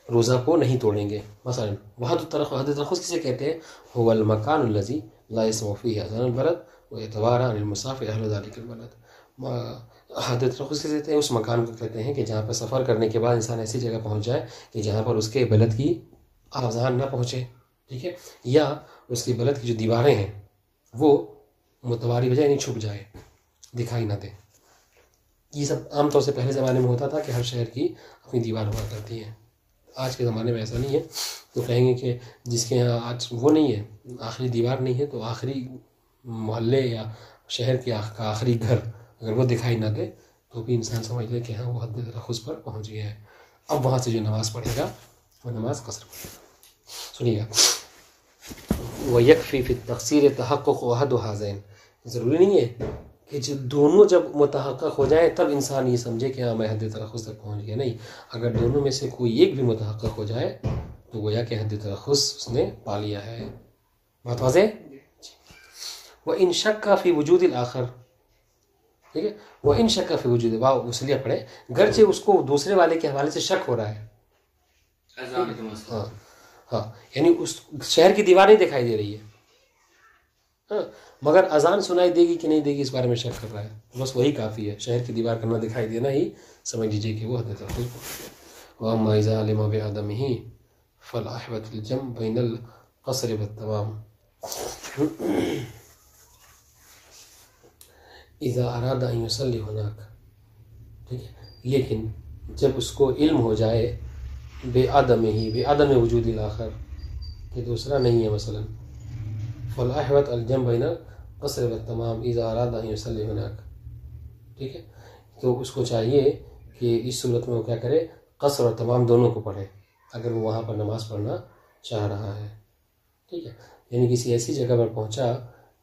روزہ کو نہیں توڑیں گے. مثلا حد ترخص کسے کہتے ہیں؟ هو المکان الذی لا يسمع فیہ اذان البلد واعتبار عن المسافر اہل ذلک البلد. حد ترخص کسے کہتے ہیں؟ اس مکان کو کہتے ہیں کہ جہاں پر سفر کرنے کے بعد انسان ایسی جگہ پہنچ جائے کہ جہاں پر اس کے بلد کی آذان نہ پہنچے، ٹھیک ہے، یا اس کی بلد کی جو دیواریں ہیں وہ متواری بجائے نہیں چھپ جائے، دکھائی نہ دے. یہ سب عام طور سے پہلے زمانے میں ہوتا تھا کہ ہر شہر کی اپنی دیوار ہوا کرتی ہے. آج کے زمانے میں ایسا نہیں ہے. تو کہیں گے کہ جس کے یہاں آج وہ نہیں ہے، آخری دیوار نہیں ہے، تو آخری محلے یا شہر کے آخری گھر اگر وہ دکھائی نہ دے تو بھی انسان سمجھ لے کہ ہاں وہ حد ترخص پر پہنچ گیا ہے. اب وہاں سے جو نماز پڑھے گا وہ نماز قصر پڑھے گا. سنیے گا. وَيَكْفِي فِي التَّقْصِيرِ تَحَقُّقُ أَحَدِ هَذَيْنِ، ضروری نہیں ہے کہ دونوں جب متحقق ہو جائیں تب انسان یہ سمجھے کہ ہاں میں حد ترخص تک پہنچ گیا. نہیں، اگر دونوں میں سے کوئی ایک بھی متحقق ہو جائے تو گویا کہ حد ترخص اس نے پا لیا ہے. بات واضح؟ وَإِن شَكَّ فِي وُجُودِ الْآخَرِ، ٹھیک ہے، وَإِن شَكَّ فِي وُجُودِ، واو مسلیہ پڑھے، گرچہ اس کو دوسرے والے کے حوالے سے شک ہو رہا ہے. ہاں ہاں، یعنی اس شہر کی دیوار نہیں دکھائی دے رہی ہے، ہاں، مگر اذان سنائی دے گی کہ نہیں دے گی اس بارے میں شک کر رہا ہے. بس وہی کافی ہے، شہر کی دیوار کرنا دکھائی دینا ہی سمجھ لیجیے کہ وہ حد ترخص. وَأَمَّا إِذَا عَلِمَ بِعَدَمِهِ فَالْأَحْوَطُ الْجَمْعُ بَيْنَ الْقَصْرِ وَالتَّمَامِ. اذا اراد ان يصلي هناك، ٹھیک ہے، لیکن جب اس کو علم ہو جائے بے عدم وجود الاخر، کہ دوسرا نہیں ہے مثلا، فالاحوط الجمع بین القصر والتمام اذا اراد ان يصلي هناك، ٹھیک ہے، تو اس کو چاہیے کہ اس صورت میں وہ کیا کرے، قصر اور تمام دونوں کو پڑھے اگر وہ وہاں پر نماز پڑھنا چاہ رہا ہے. ٹھیک ہے، یعنی کسی ایسی جگہ پر پہنچا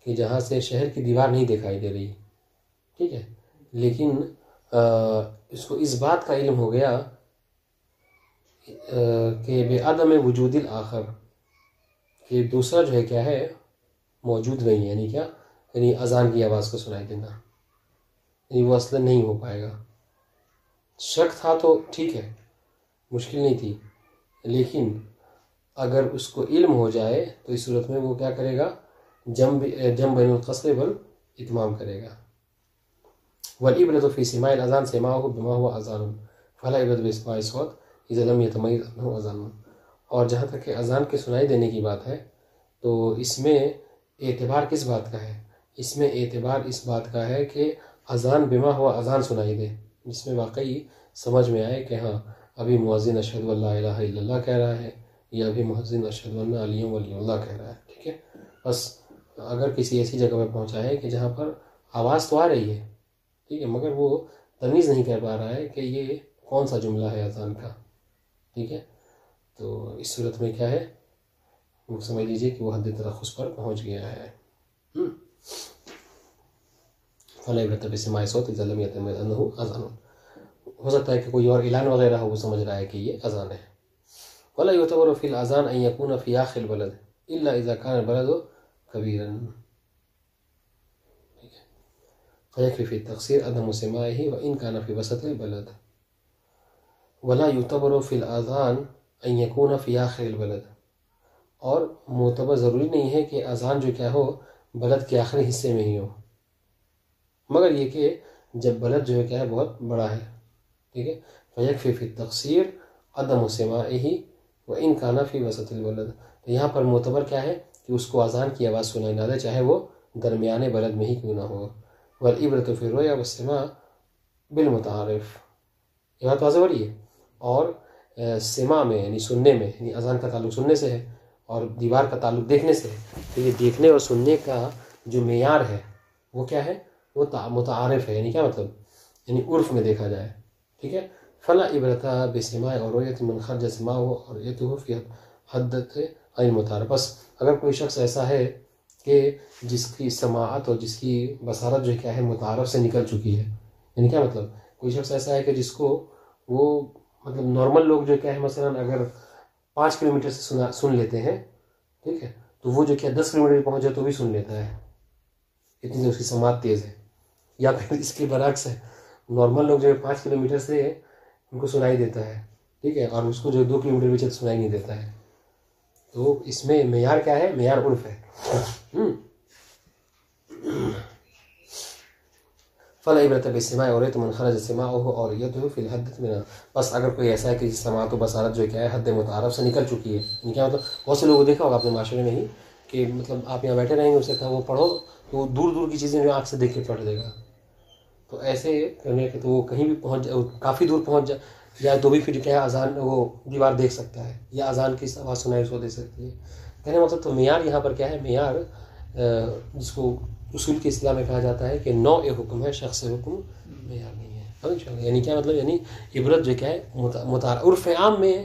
کہ جہاں سے شہر کی دیوار نہیں دکھائی دے رہی، ٹھیک ہے، لیکن اس کو اس بات کا علم ہو گیا کہ بے عدم وجود الآخر، کہ دوسرا جو ہے کیا ہے، موجود نہیں ہے. یعنی کیا؟ یعنی اذان کی آواز کو سنائی دینا، یعنی وہ اصلا نہیں ہو پائے گا. شک تھا تو ٹھیک ہے، مشکل نہیں تھی، لیکن اگر اس کو علم ہو جائے تو اس صورت میں وہ کیا کرے گا، جم بین القصر والاتمام کرے گا. والعبرة في سماع الأذان سماعه بما هو أذان فلا عبرة بإسماع الصوت إذا لم يتميز أنه أذان. اور جہاں تک کہ اذان کے سنائی دینے کی بات ہے تو اس میں اعتبار کس بات کا ہے، اس میں اعتبار اس بات کا ہے کہ اذان بما ہوا اذان سنائی دے، جس میں واقعی سمجھ میں آئے کہ ہاں ابھی مؤذن اشہد ان لا الہ الا اللہ کہہ رہا ہے، یا ابھی مؤذن اشہد ان علی ولی اللہ کہہ رہا ہے. ٹھیک ہے، بس اگر کسی ایسی جگہ پہ پہنچا ہے کہ جہاں پر آواز تو آ رہی ہے، ٹھیک ہے، مگر وہ تمیز نہیں کر پا رہا ہے کہ یہ کون سا جملہ ہے اذان کا، ٹھیک ہے، تو اس صورت میں کیا ہے، وہ سمجھ لیجیے کہ وہ حد ترخص پر پہنچ گیا ہے. فلا عبرۃ بسماع صوت اذا لم يتم انه اذان، ہو سکتا ہے کہ کوئی اور اعلان وغیرہ ہو، وہ سمجھ رہا ہے کہ یہ اذان ہے. ولا يعتبر في الاذان ان يكون في اخر البلد الا اذا كان البلد كبيرا، فيكفي في التقصير عدم سماعه وان كان في وسط البلد. ولا يعتبر في الاذان ان يكون في اخر البلد، اور معتبر ضروری نہیں ہے کہ اذان جو کیا ہو بلد کے آخری حصے میں ہی ہو، مگر یہ کہ جب بلد جو ہے کیا ہے بہت بڑا ہے، ٹھیک ہے. فیکفی فی التقصیر عدم سماعہ وان کان فی وسط البلد، تو یہاں پر معتبر کیا ہے کہ اس کو اذان کی آواز سنائی نہ دے، چاہے وہ درمیانے بلد میں ہی کیوں نہ ہو. والعبرۃ فی الرؤیا والسماع بالمتعارف، یہ بات واضح ہو رہی ہے. اور سماع میں یعنی سننے میں، یعنی اذان کا تعلق سننے سے ہے اور دیوار کا تعلق دیکھنے سے ہے، تو یہ دیکھنے اور سننے کا جو معیار ہے وہ کیا ہے، وہ متعارف ہے. یعنی کیا مطلب، یعنی عرف میں دیکھا جائے، ٹھیک ہے. فلا عبرۃ بسماع اور رؤیت من خرج سماعہ اور رؤیتہ فی حدۃ عن المتعارف. بس اگر کوئی شخص ایسا ہے کہ جس کی سماعت اور جس کی بصارت جو کیا ہے متعارف سے نکل چکی ہے، یعنی کیا مطلب، کوئی شخص ایسا ہے کہ جس کو وہ مطلب نارمل لوگ جو کیا ہے مثلا اگر 5 کلومیٹر سے سن لیتے ہیں، ٹھیک ہے، تو وہ جو کیا 10 کلومیٹر پہنچ جائے تو بھی سن لیتا ہے، اتنی اس کی سماعت تیز ہے. یا پھر اس کے برعکس ہے، نارمل لوگ جو ہے 5 کلومیٹر سے ان کو سنائی دیتا ہے، ٹھیک ہے، اور اس کو جو 2 کلومیٹر پیچھے سنائی نہیں دیتا ہے. تو اس میں معیار کیا ہے، معیار عرف ہے. فلا عبرۃ بالسماع اور رؤیت من خرج سماعہ اور رؤیتہ فی الحدۃ من، بس اگر کوئی ایسا ہے کہ سماعت و بصارت جو کیا ہے حد متعارف سے نکل چکی ہے، یعنی کیا مطلب، بہت سے لوگوں کو دیکھا ہوگا اپنے معاشرے میں ہی کہ مطلب آپ یہاں بیٹھے رہیں گے، اسے کہا وہ پڑھو تو دور دور کی چیزیں جو آنکھ سے دیکھ کے پڑھ دے گا. تو ایسے کرنے کے تو وہ کہیں بھی پہنچ جائے، کافی دور پہنچ جائے تو بھی پھر کیا اذان وہ دیوار دیکھ سکتا ہے یا اذان کی آواز سنائی اس کو دے سکتی ہے. کہنے مطلب تو معیار یہاں پر کیا ہے، معیار جس کو اصول کی اصطلاح میں کہا جاتا ہے کہ نوع حکم ہے، شخص حکم معیار نہیں ہے. یعنی کیا مطلب، یعنی عبرت جو کیا ہے عرف عام میں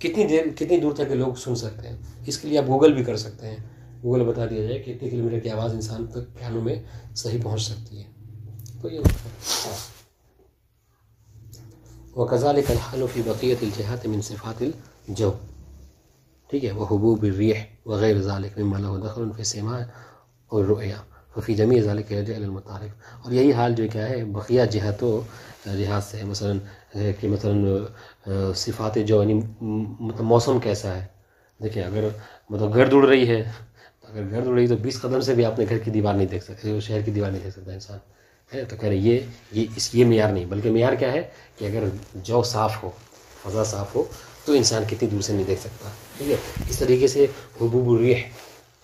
کتنی دور تک لوگ سن سکتے ہیں. اس کے لیے آپ گوگل بھی کر سکتے ہیں، گوگل بتا دیا جائے کہ کتنے کلومیٹر کی آواز انسان تک کانوں میں صحیح پہنچ سکتی ہے. تو یہ وَكَذَلِكَ الْحَالُ فِي بَقِيَّةِ الْجِهَاتِ مِنْ صِفَاتِ الْجَوْ، ٹھیک ہے، وَحُبُوبِ الرِّيحِ وَغَيْرِ ذَلِكَ مِمَّا لَهُ دَخْلٌ فِي السِّمَاعِ وَالرُّؤْيَا وَفِي جَمِيعِ ذَلِكَ يَرْجِعُ إِلَى الْمُتَعَارِف. اور یہی حال جو کیا ہے بقیہ جہات سے، مثلا کہ مثلا صفات جو یعنی مطلب موسم کیسا ہے. دیکھیں اگر مطلب گرد اڑ رہی ہے، اگر گرد اڑ رہی تو 20 قدم سے بھی آپ نے گھر کی دیوار نہیں دیکھ سکتے، شہر کی دیوار نہیں دیکھ سکتا انسان ہے. تو کہہ رہے یہ معیار نہیں، بلکہ معیار کیا ہے کہ اگر جو صاف ہو، فضا صاف ہو تو انسان کتنی دور سے نہیں دیکھ سکتا. ٹھیک ہے، اس طریقے سے حبوب الریح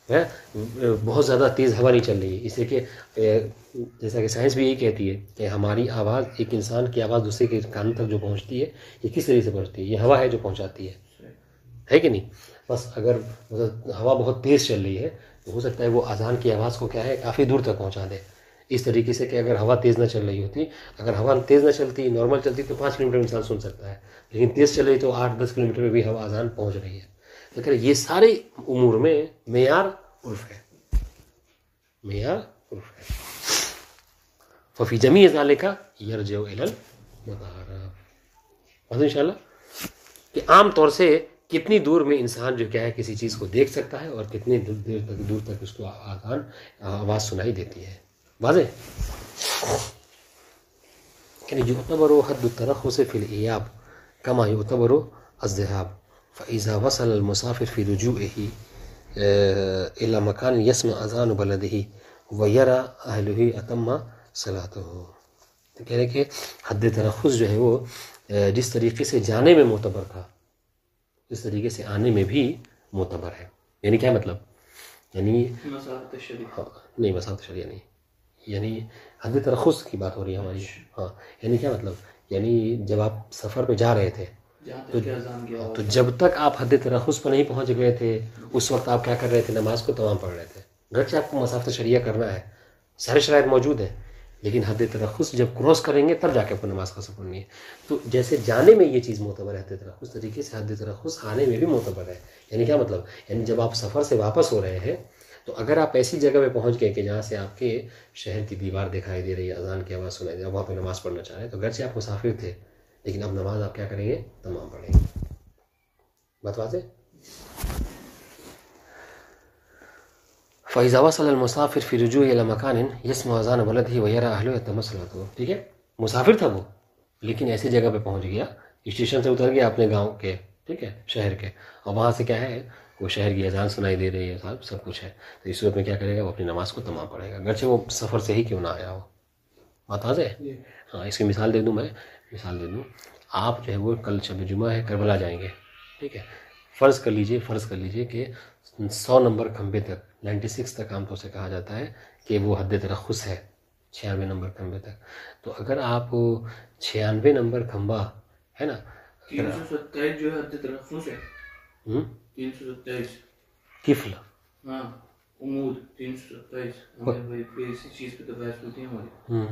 ہے، بہت زیادہ تیز ہوا نہیں چل رہی ہے، اس لیے کہ جیسا کہ سائنس بھی یہی کہتی ہے کہ ہماری آواز، ایک انسان کی آواز دوسرے کے کانوں تک جو پہنچتی ہے یہ کس طریقے سے پہنچتی ہے، یہ ہوا ہے جو پہنچاتی ہے کہ نہیں. بس اگر ہوا بہت تیز چل رہی ہے تو ہو سکتا ہے وہ اذان کی آواز کو کیا ہے کافی دور تک پہنچا دے. اس طریقے سے کہ اگر ہوا تیز نہ چل رہی ہوتی، اگر ہوا تیز نہ چلتی، نارمل چلتی تو 5 کلومیٹر انسان سن سکتا ہے، لیکن تیز چل رہی تو 8-10 کلومیٹر میں بھی ہوا اذان پہنچ رہی ہے. لیکن یہ سارے امور میں معیار عرف ہے، معیار عرف ہے. ففی جمیع ذالک یرجع الی المتعارف. بس انشاءاللہ کہ عام طور سے کتنی دور میں انسان جو کیا ہے کسی چیز کو دیکھ سکتا ہے اور کتنی دور تک اس کو آواز سنائی دیتی ہے. واضح یعنی یعتبر حد الترخص فی الایاب کما یعتبر الذهاب فاذا وصل المسافر في رجوعه الى مكان يسمع اذان بلده ويرى اهله اتم صلاته. تو کہہ رہے کہ حد ترخص جو ہے وہ جس طریقے سے جانے میں معتبر تھا اس طریقے سے آنے میں بھی معتبر ہے. یعنی کیا مطلب، یعنی مسافت شریعہ نہیں، مسافت شریعہ نہیں، یعنی حد ترخص کی بات ہو رہی ہے ہماری. ہاں یعنی کیا مطلب, یعنی جب آپ سفر پہ جا رہے تھے تو جب تک آپ حد ترخص پہ نہیں پہنچ گئے تھے اس وقت آپ کیا کر رہے تھے, نماز کو تمام پڑھ رہے تھے. گرچہ آپ کو مسافت شریعہ کرنا ہے, سارے شرائط موجود ہیں, لیکن حد ترخص جب کراس کریں گے تب جا کے آپ کو نماز قصر پڑھنی ہے. تو جیسے جانے میں یہ چیز معتبر ہے حد ترخص, طریقے سے حد ترخص آنے میں بھی معتبر ہے. یعنی کیا مطلب, یعنی جب آپ سفر سے واپس ہو رہے ہیں تو اگر آپ ایسی جگہ پہ پہنچ گئے کہ جہاں سے آپ کے شہر کی دیوار دکھائی دے رہی ہے, اذان کی آواز سنائی دے رہی ہے, وہاں پہ نماز پڑھنا چاہ رہے ہیں, تو گرچہ آپ مسافر تھے لیکن اب نماز آپ کیا کریں گے, تمام پڑھیں گے. بات واضح. فَإِذَا وَصَلَ الْمُسَافِرُ فِي رُجُوعِهِ إِلَى مَكَانٍ يَسْمَعُ أَذَانَ بَلَدِهِ وَيَرَى أَهْلُهُ يَتَمَّ صَلَاتُهُ. ٹھیک ہے, مسافر تھا وہ, لیکن ایسی جگہ پہ پہنچ گیا, اسٹیشن سے اتر گیا اپنے گاؤں کے, ٹھیک ہے, شہر کے, اور وہاں سے کیا ہے, وہ شہر کی اذان سنائی دے رہی ہے, صاحب سب کچھ ہے. تو اس صورت میں کیا کرے گا, وہ اپنی نماز کو تمام پڑھے گا, گرچہ وہ سفر سے ہی کیوں نہ آیا ہو. بات واضح ہے. ہاں اس کی مثال دے دوں میں, مثال دے دوں. آپ جو ہے وہ کل شب جمعہ ہے, کربلا جائیں گے, ٹھیک ہے. فرض کر لیجئے کہ 100 نمبر کھمبے تک, 96 تک عام طور سے کہا جاتا ہے کہ وہ حد ترخص ہے, 96 نمبر کھمبے تک. تو اگر آپ 96 نمبر کھمبا ہے نا, 327 جو ہے حد ترخص ہے. 327 کفل, ہاں عمود 327 ہمارے بھائی بیسی چیز پہ تو بحث ہوتی ہے ہماری.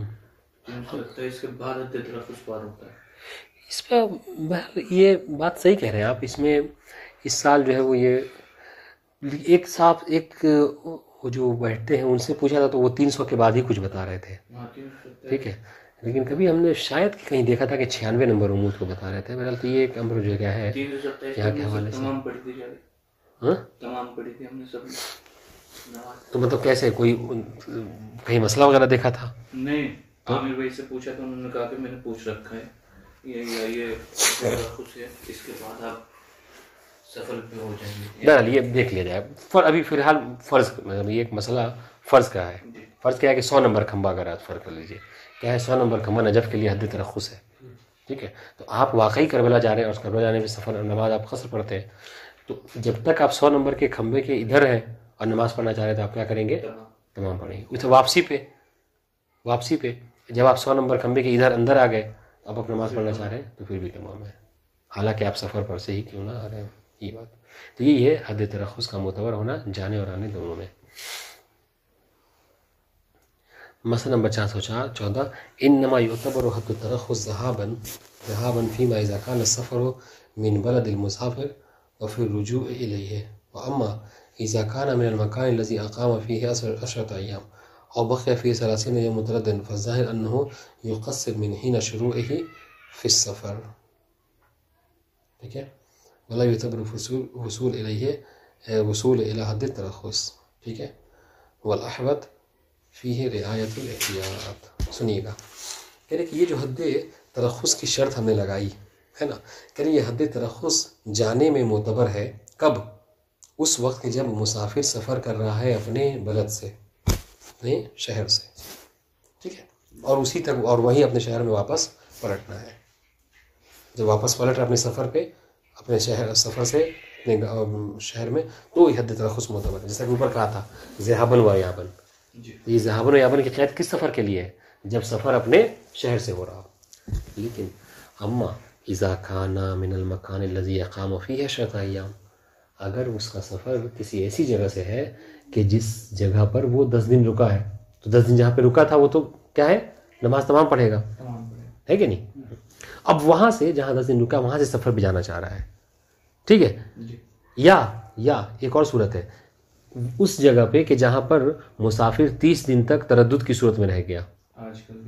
327 کے بعد حد ترخص پار ہوتا ہے. اس پہ یہ بات صحیح کہہ رہے ہیں آپ. اس میں اس سال جو ہے وہ یہ ایک صاحب, ایک وہ جو بیٹھتے ہیں ان سے پوچھا تھا تو وہ 300 کے بعد ہی کچھ بتا رہے تھے, ٹھیک ہے. لیکن کبھی ہم نے شاید کہیں دیکھا تھا کہ 96 نمبر عمود کو بتا رہے تھے. بہرحال تو یہ ایک امر جو کیا ہے یہاں کے حوالے سے تمام پڑھی تھی, ہاں تمام پڑھی تھی ہم نے سب. تو مطلب کیسے, کوئی کہیں مسئلہ وغیرہ دیکھا تھا؟ نہیں, عامر بھائی سے پوچھا تو انہوں نے کہا کہ میں نے پوچھ رکھا ہے یہ خود سے, اس کے بعد آپ سفر پہ ہو جائیں گے. بہرحال یہ دیکھ لیا جائے. ابھی فی الحال فرض, یہ ایک مسئلہ فرض کا ہے. فرض کیا ہے کہ 100 نمبر کھمبا اگر آپ فرض کر لیجیے, کیا ہے 100 نمبر کھمبا نجف کے لیے حد ترخص ہے, ٹھیک ہے. تو آپ واقعی کربلا جا رہے ہیں, اور اس کربلا جانے میں سفر نماز آپ قصر پڑھتے ہیں, تو جب تک آپ 100 نمبر کے کھمبے کے ادھر ہیں اور نماز پڑھنا چاہ رہے ہیں تو آپ کیا کریں گے, تمام پڑھیں گے. اسے واپسی پہ جب آپ 100 نمبر کھمبے کے ادھر اندر آ گئے, آپ نماز پڑھنا چاہ رہے ہیں تو پھر بھی تمام ہے, حالانکہ آپ سفر پر سے ہی کیوں نہ آ رہے ہیں. یہ بات تو یہی ہے حد ترخص کا معتبر ہونا جانے اور آنے دونوں میں. مسئلہ نمبر 414 انما يعتبر حد الترخص ذهابا فيما اذا كان السفر من بلد المسافر وفي الرجوع اليه, واما اذا كان من المكان الذي اقام فيه 10 ايام او بقي فيه 30 يوم مترددا فالظاهر انه يقصر من حين شروعه في السفر, ٹھیک ہے. ولا يعتبر وصول الى حد الترخص, ٹھیک ہے. والاحوط فيه رعایت الاحتیاط. سنیے گا, کہہ رہے کہ یہ جو حد ترخص کی شرط ہم نے لگائی ہے نا, کہہ رہے یہ حد ترخص جانے میں معتبر ہے کب, اس وقت جب مسافر سفر کر رہا ہے اپنے بلد سے, اپنے شہر سے, ٹھیک ہے, اور اسی تک اور وہیں اپنے شہر میں واپس پلٹنا ہے. جب واپس پلٹ رہا اپنے سفر پہ, اپنے سفر سے اپنے شہر میں, تو حد ترخص معتبر ہے. جیسا کہ اوپر کہا تھا ذہابن و یابن, یہ ذہابن و یابن کی قید کس سفر کے لیے ہے, جب سفر اپنے شہر سے ہو رہا ہو. لیکن اما اذا کان من المکان الذی اقام فیہ 10 ایام, اگر اس کا سفر کسی ایسی جگہ سے ہے کہ جس جگہ پر وہ 10 دن رکا ہے, تو 10 دن جہاں پہ رکا تھا وہ تو کیا ہے, نماز تمام پڑھے گا, ہے کہ نہیں. اب وہاں سے جہاں 10 دن رکا وہاں سے سفر پہ جانا چاہ رہا ہے, ٹھیک ہے. یا ایک اور صورت ہے, اس جگہ پہ کہ جہاں پر مسافر 30 دن تک تردد کی صورت میں رہ گیا,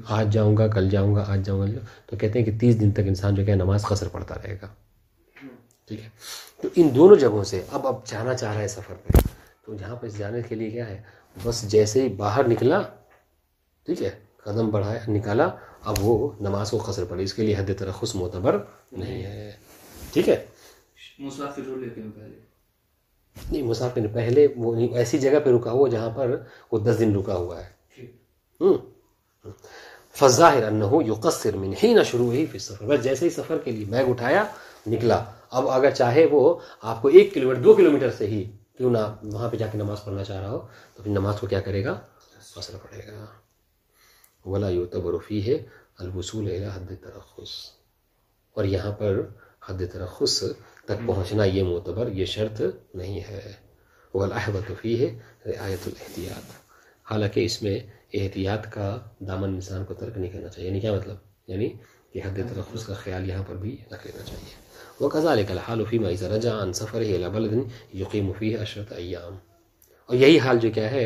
آج جاؤں گا کل جاؤں گا آج جاؤں گا, تو کہتے ہیں کہ 30 دن تک انسان جو کہ نماز قصر پڑھتا رہے گا, ٹھیک ہے. تو ان دونوں جگہوں سے اب جانا چاہ رہا ہے سفر پہ, تو جہاں پہ جانے کے لیے کیا ہے, بس جیسے ہی باہر نکلا, ٹھیک ہے, قدم بڑھایا نکالا, اب وہ نماز کو قصر پڑے, اس کے لیے حد ترخص معتبر نہیں ہے, ٹھیک ہے. مسافر ہو لیکن پہلے نہیں, مسافر پہلے وہ ایسی جگہ پہ رکا ہوا جہاں پر وہ 10 دن رکا ہوا ہے. فالظاہر انه يقصر من حين شروعه في السفر, بس جیسے ہی سفر کے لیے بیگ اٹھایا نکلا, اب اگر چاہے وہ آپ کو 1 کلومیٹر 2 کلومیٹر سے ہی کیوں نہ وہاں پہ جا کے نماز پڑھنا چاہ رہا ہو, تو پھر نماز کو کیا کرے گا, قصر پڑھے گا. ولا یعتبر فیہ الوصول الی حد الترخص، اور یہاں پر حد ترخص تک پہنچنا یہ معتبر، یہ شرط نہیں ہے. والاحوط فیہ رعایت الاحتیاط، حالانکہ اس میں احتیاط کا دامن انسان کو ترک نہیں کرنا چاہیے. یعنی کیا مطلب؟ یعنی کہ حد ترخص کا خیال یہاں پر بھی رکھ لینا چاہیے. وکذلک الحال فیما اذا رجع عن سفرہ الی بلد یقیم فیہ 10 ایام، اور یہی حال جو کیا ہے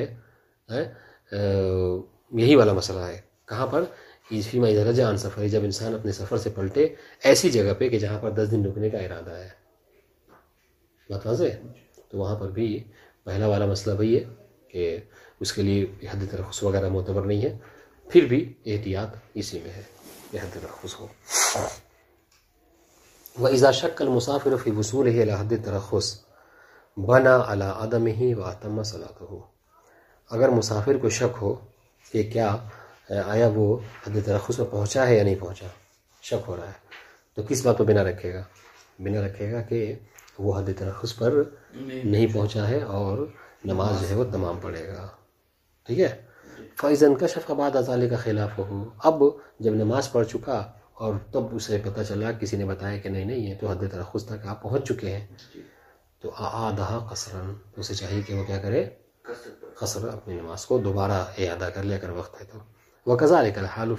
یہی والا مسئلہ ہے. کہاں پر؟ فیما اذا رجع عن سفرہ، جب انسان اپنے سفر سے پلٹے ایسی جگہ پہ کہ جہاں پر 10 دن رکنے کا ارادہ ہے. بات واضح ہے؟ تو وہاں پر بھی پہلا والا مسئلہ وہی ہے کہ اس کے لیے حد ترخص وغیرہ معتبر نہیں ہے، پھر بھی احتیاط اسی میں ہے کہ حد ترخص ہو. وَإِذَا شَكَّ الْمُسَافِرُ فِي وُصُولِهِ إِلَى حَدِّ التَّرَخُّصِ بَنَا عَلَىٰ عَدَمِهِ وَأَتَمَّ صَلَاتَهُ، اگر مسافر کو شک ہو کہ کیا آیا وہ حد ترخص میں پہنچا ہے یا نہیں پہنچا، شک ہو رہا ہے، تو کس بات پہ بنا رکھے گا؟ بنا رکھے گا کہ وہ حد ترخص پر نہیں پہنچا ہے اور نماز جو ہے وہ تمام پڑھے گا. ٹھیک ہے. فَإِذَا انْكَشَفَ بَعْدَ ذَلِكَ خِلَافُهُ، اب جب نماز پڑھ چکا اور تب اسے پتہ چلا، کسی نے بتایا کہ نہیں یہ تو حد ترخص تک آپ پہنچ چکے ہیں، تو أَعَادَهَا قَصْرًا، تو اسے چاہیے کہ وہ کیا کرے؟ قصر، اپنی نماز کو دوبارہ اعادہ کر لے اگر وقت ہے تو. وَكَذَلِكَ الْحَالُ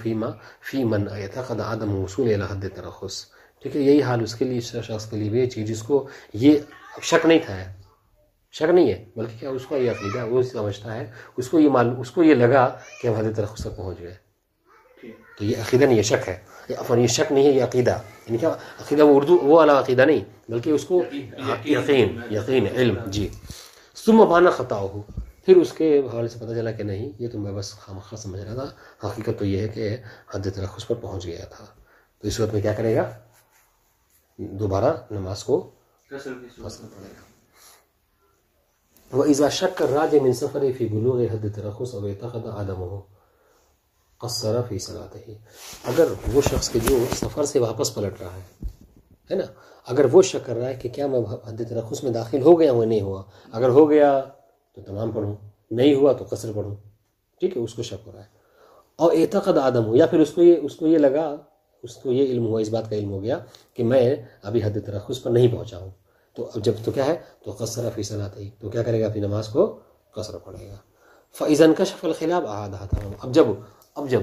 فِي مَنْ اعْتَقَدَ عَدَمَ الوصول إِلَى حَدِّ التَّرَخُّصِ. ٹھیک ہے، یہی حال اس کے لیے، شخص کے لیے بھی چیز جس کو یہ شک نہیں تھا، شک نہیں ہے بلکہ کیا اس کا یہ عقیدہ، وہ سمجھتا ہے، اس کو یہ معلوم، اس کو یہ لگا کہ ہم حد ترخص تک پہنچ گئے. تو یہ عقیدہ نہیں، یہ شک ہے. یہ شک نہیں ہے، یہ عقیدہ. یعنی کیا عقیدہ؟ وہ اردو وہ والا عقیدہ نہیں، بلکہ اس کو یقین علم. جی. ثم بان خطاؤہ، پھر اس کے حوالے سے پتہ چلا کہ نہیں یہ تو میں بس خامخواہ سمجھ رہا تھا، حقیقت تو یہ ہے کہ حد ترخص پر پہنچ گیا تھا. تو اس وقت میں کیا کرے گا؟ دوبارہ نماز کو قصر پڑھے گا. وَإِذَا شَكَّ الرَّاجِعُ مِنْ سَفَرِهِ فِي بُلُوغِ حَدِّ التَّرَخُّصِ أَوْ اعْتَقَدَ عَدَمَهُ قَصَّرَ فِي صَلَاتِهِ، اگر وہ شخص کے جو سفر سے واپس پلٹ رہا ہے نا، اگر وہ شک کر رہا ہے کہ کیا میں حد ترخص میں داخل ہو گیا ہوں یا نہیں ہوا، اگر ہو گیا تو تمام پڑھوں، نہیں ہوا تو قصر پڑھوں. ٹھیک ہے، اس کو شک ہو رہا ہے. اور اعتقد عدم ہو، یا پھر اس کو یہ لگا، اس کو یہ علم ہوا، اس بات کا علم ہو گیا کہ میں ابھی حد ترخص پر نہیں پہنچا ہوں، تو اب جب تو کیا ہے؟ تو قصر فی صلاتہ، تو کیا کرے گا؟ اپنی نماز کو قصر پڑھے گا. فاذا انکشف الخلاف اعادها تمام، اب جب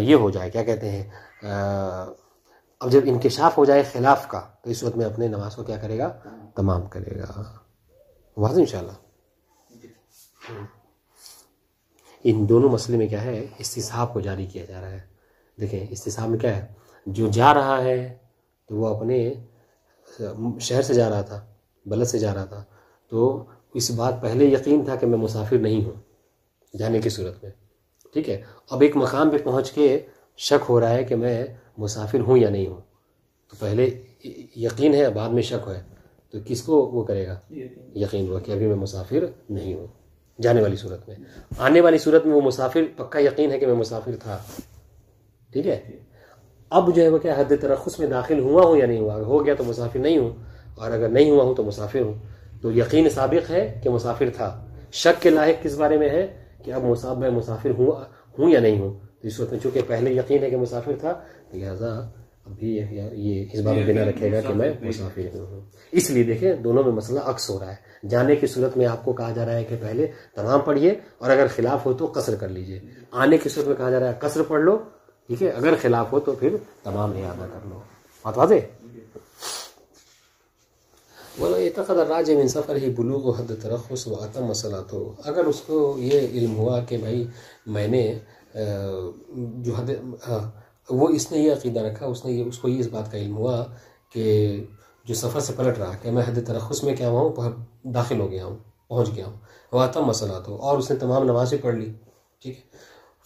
یہ ہو جائے، کیا کہتے ہیں، اب جب انکشاف ہو جائے خلاف کا، تو اس وقت میں اپنے نماز کو کیا کرے گا؟ تمام کرے گا. واضح انشاءاللہ. ان دونوں مسئلے میں کیا ہے؟ استصحاب کو جاری کیا جا رہا ہے. دیکھیں استصحاب میں کیا ہے؟ جو جا رہا ہے تو وہ اپنے شہر سے جا رہا تھا، بلد سے جا رہا تھا، تو اس بات پہلے یقین تھا کہ میں مسافر نہیں ہوں جانے کی صورت میں. ٹھیک ہے. اب ایک مقام پہ پہنچ کے شک ہو رہا ہے کہ میں مسافر ہوں یا نہیں ہوں، تو پہلے یقین ہے، بعد میں شک ہے، تو کس کو وہ کرے گا؟ یقین ہوا کہ ابھی میں مسافر نہیں ہوں جانے والی صورت میں. آنے والی صورت میں وہ مسافر، پکا یقین ہے کہ میں مسافر تھا. ٹھیک ہے. اب جو ہے وہ کیا حد ترخص میں داخل ہوا ہوں یا نہیں ہوا، ہو گیا تو مسافر نہیں ہوں، اور اگر نہیں ہوا ہوں تو مسافر ہوں. تو یقین سابق ہے کہ مسافر تھا، شک کے لاحق کس بارے میں ہے کہ اب میں مسافر ہوں یا نہیں ہوں. تو اس وقت میں چونکہ پہلے یقین ہے کہ مسافر تھا، لہذا ابھی یہ اس بات میں بنا رکھے گا کہ میں مسافر ہوں. اس لیے دیکھیں دونوں میں مسئلہ عکس ہو رہا ہے. جانے کی صورت میں آپ کو کہا جا رہا ہے کہ پہلے تمام پڑھیے، اور اگر خلاف ہو تو قصر کر لیجئے. آنے کی صورت میں کہا جا رہا ہے قصر پڑھ لو. ٹھیک ہے. اگر خلاف ہو تو پھر تمام اعادہ کر لو. بات واضح. وَلَا اعْتَقَدَ الرَّاجِعُ مِنْ سَفَرِهِ بُلُوغُ حَدِّ التَّرَخُّصِ وَأَتَمَّ صَلَاتَهُ، اگر اس کو یہ علم ہوا کہ بھائی میں نے جو وہ اس نے یہ عقیدہ رکھا، اس کو یہ اس بات کا علم ہوا کہ جو سفر سے پلٹ رہا کہ میں حد ترخص میں کیا ہوں، داخل ہو گیا ہوں، پہنچ گیا ہوں. وَأَتَمَّ صَلَاتَهُ، اور اس نے تمام نمازیں پڑھ لی. ٹھیک ہے.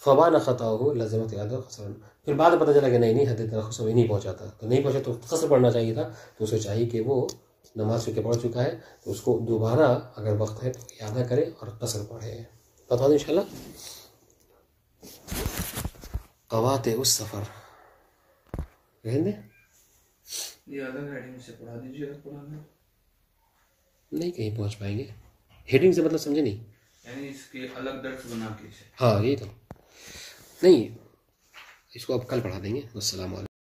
فَبَانَ خَطَأُهُ لَزِمَتْ إِعَادَةُ قَصْرًا، پھر بعد میں پتہ چلا کہ نہیں حد ترخص میں نہیں پہنچا تھا، تو نہیں پہنچا تو قصر پڑھنا چاہیے تھا. تو اسے چاہیے کہ وہ نماز کے پڑھ چکا ہے تو اس کو دوبارہ اگر وقت ہے تو اعادہ کرے اور قصر پڑھے. بتا دیں انشاءاللہ. قواطع السفر رہنے یہ الگ ہیڈنگ سے پڑھا دیجیے. نہیں کہیں پہنچ پائیں گے. ہیڈنگ سے مطلب سمجھے نہیں؟ یعنی اس کے الگ درس بنا کے. ہاں یہی تو نہیں، اس کو اب کل پڑھا دیں گے. السلام علیکم.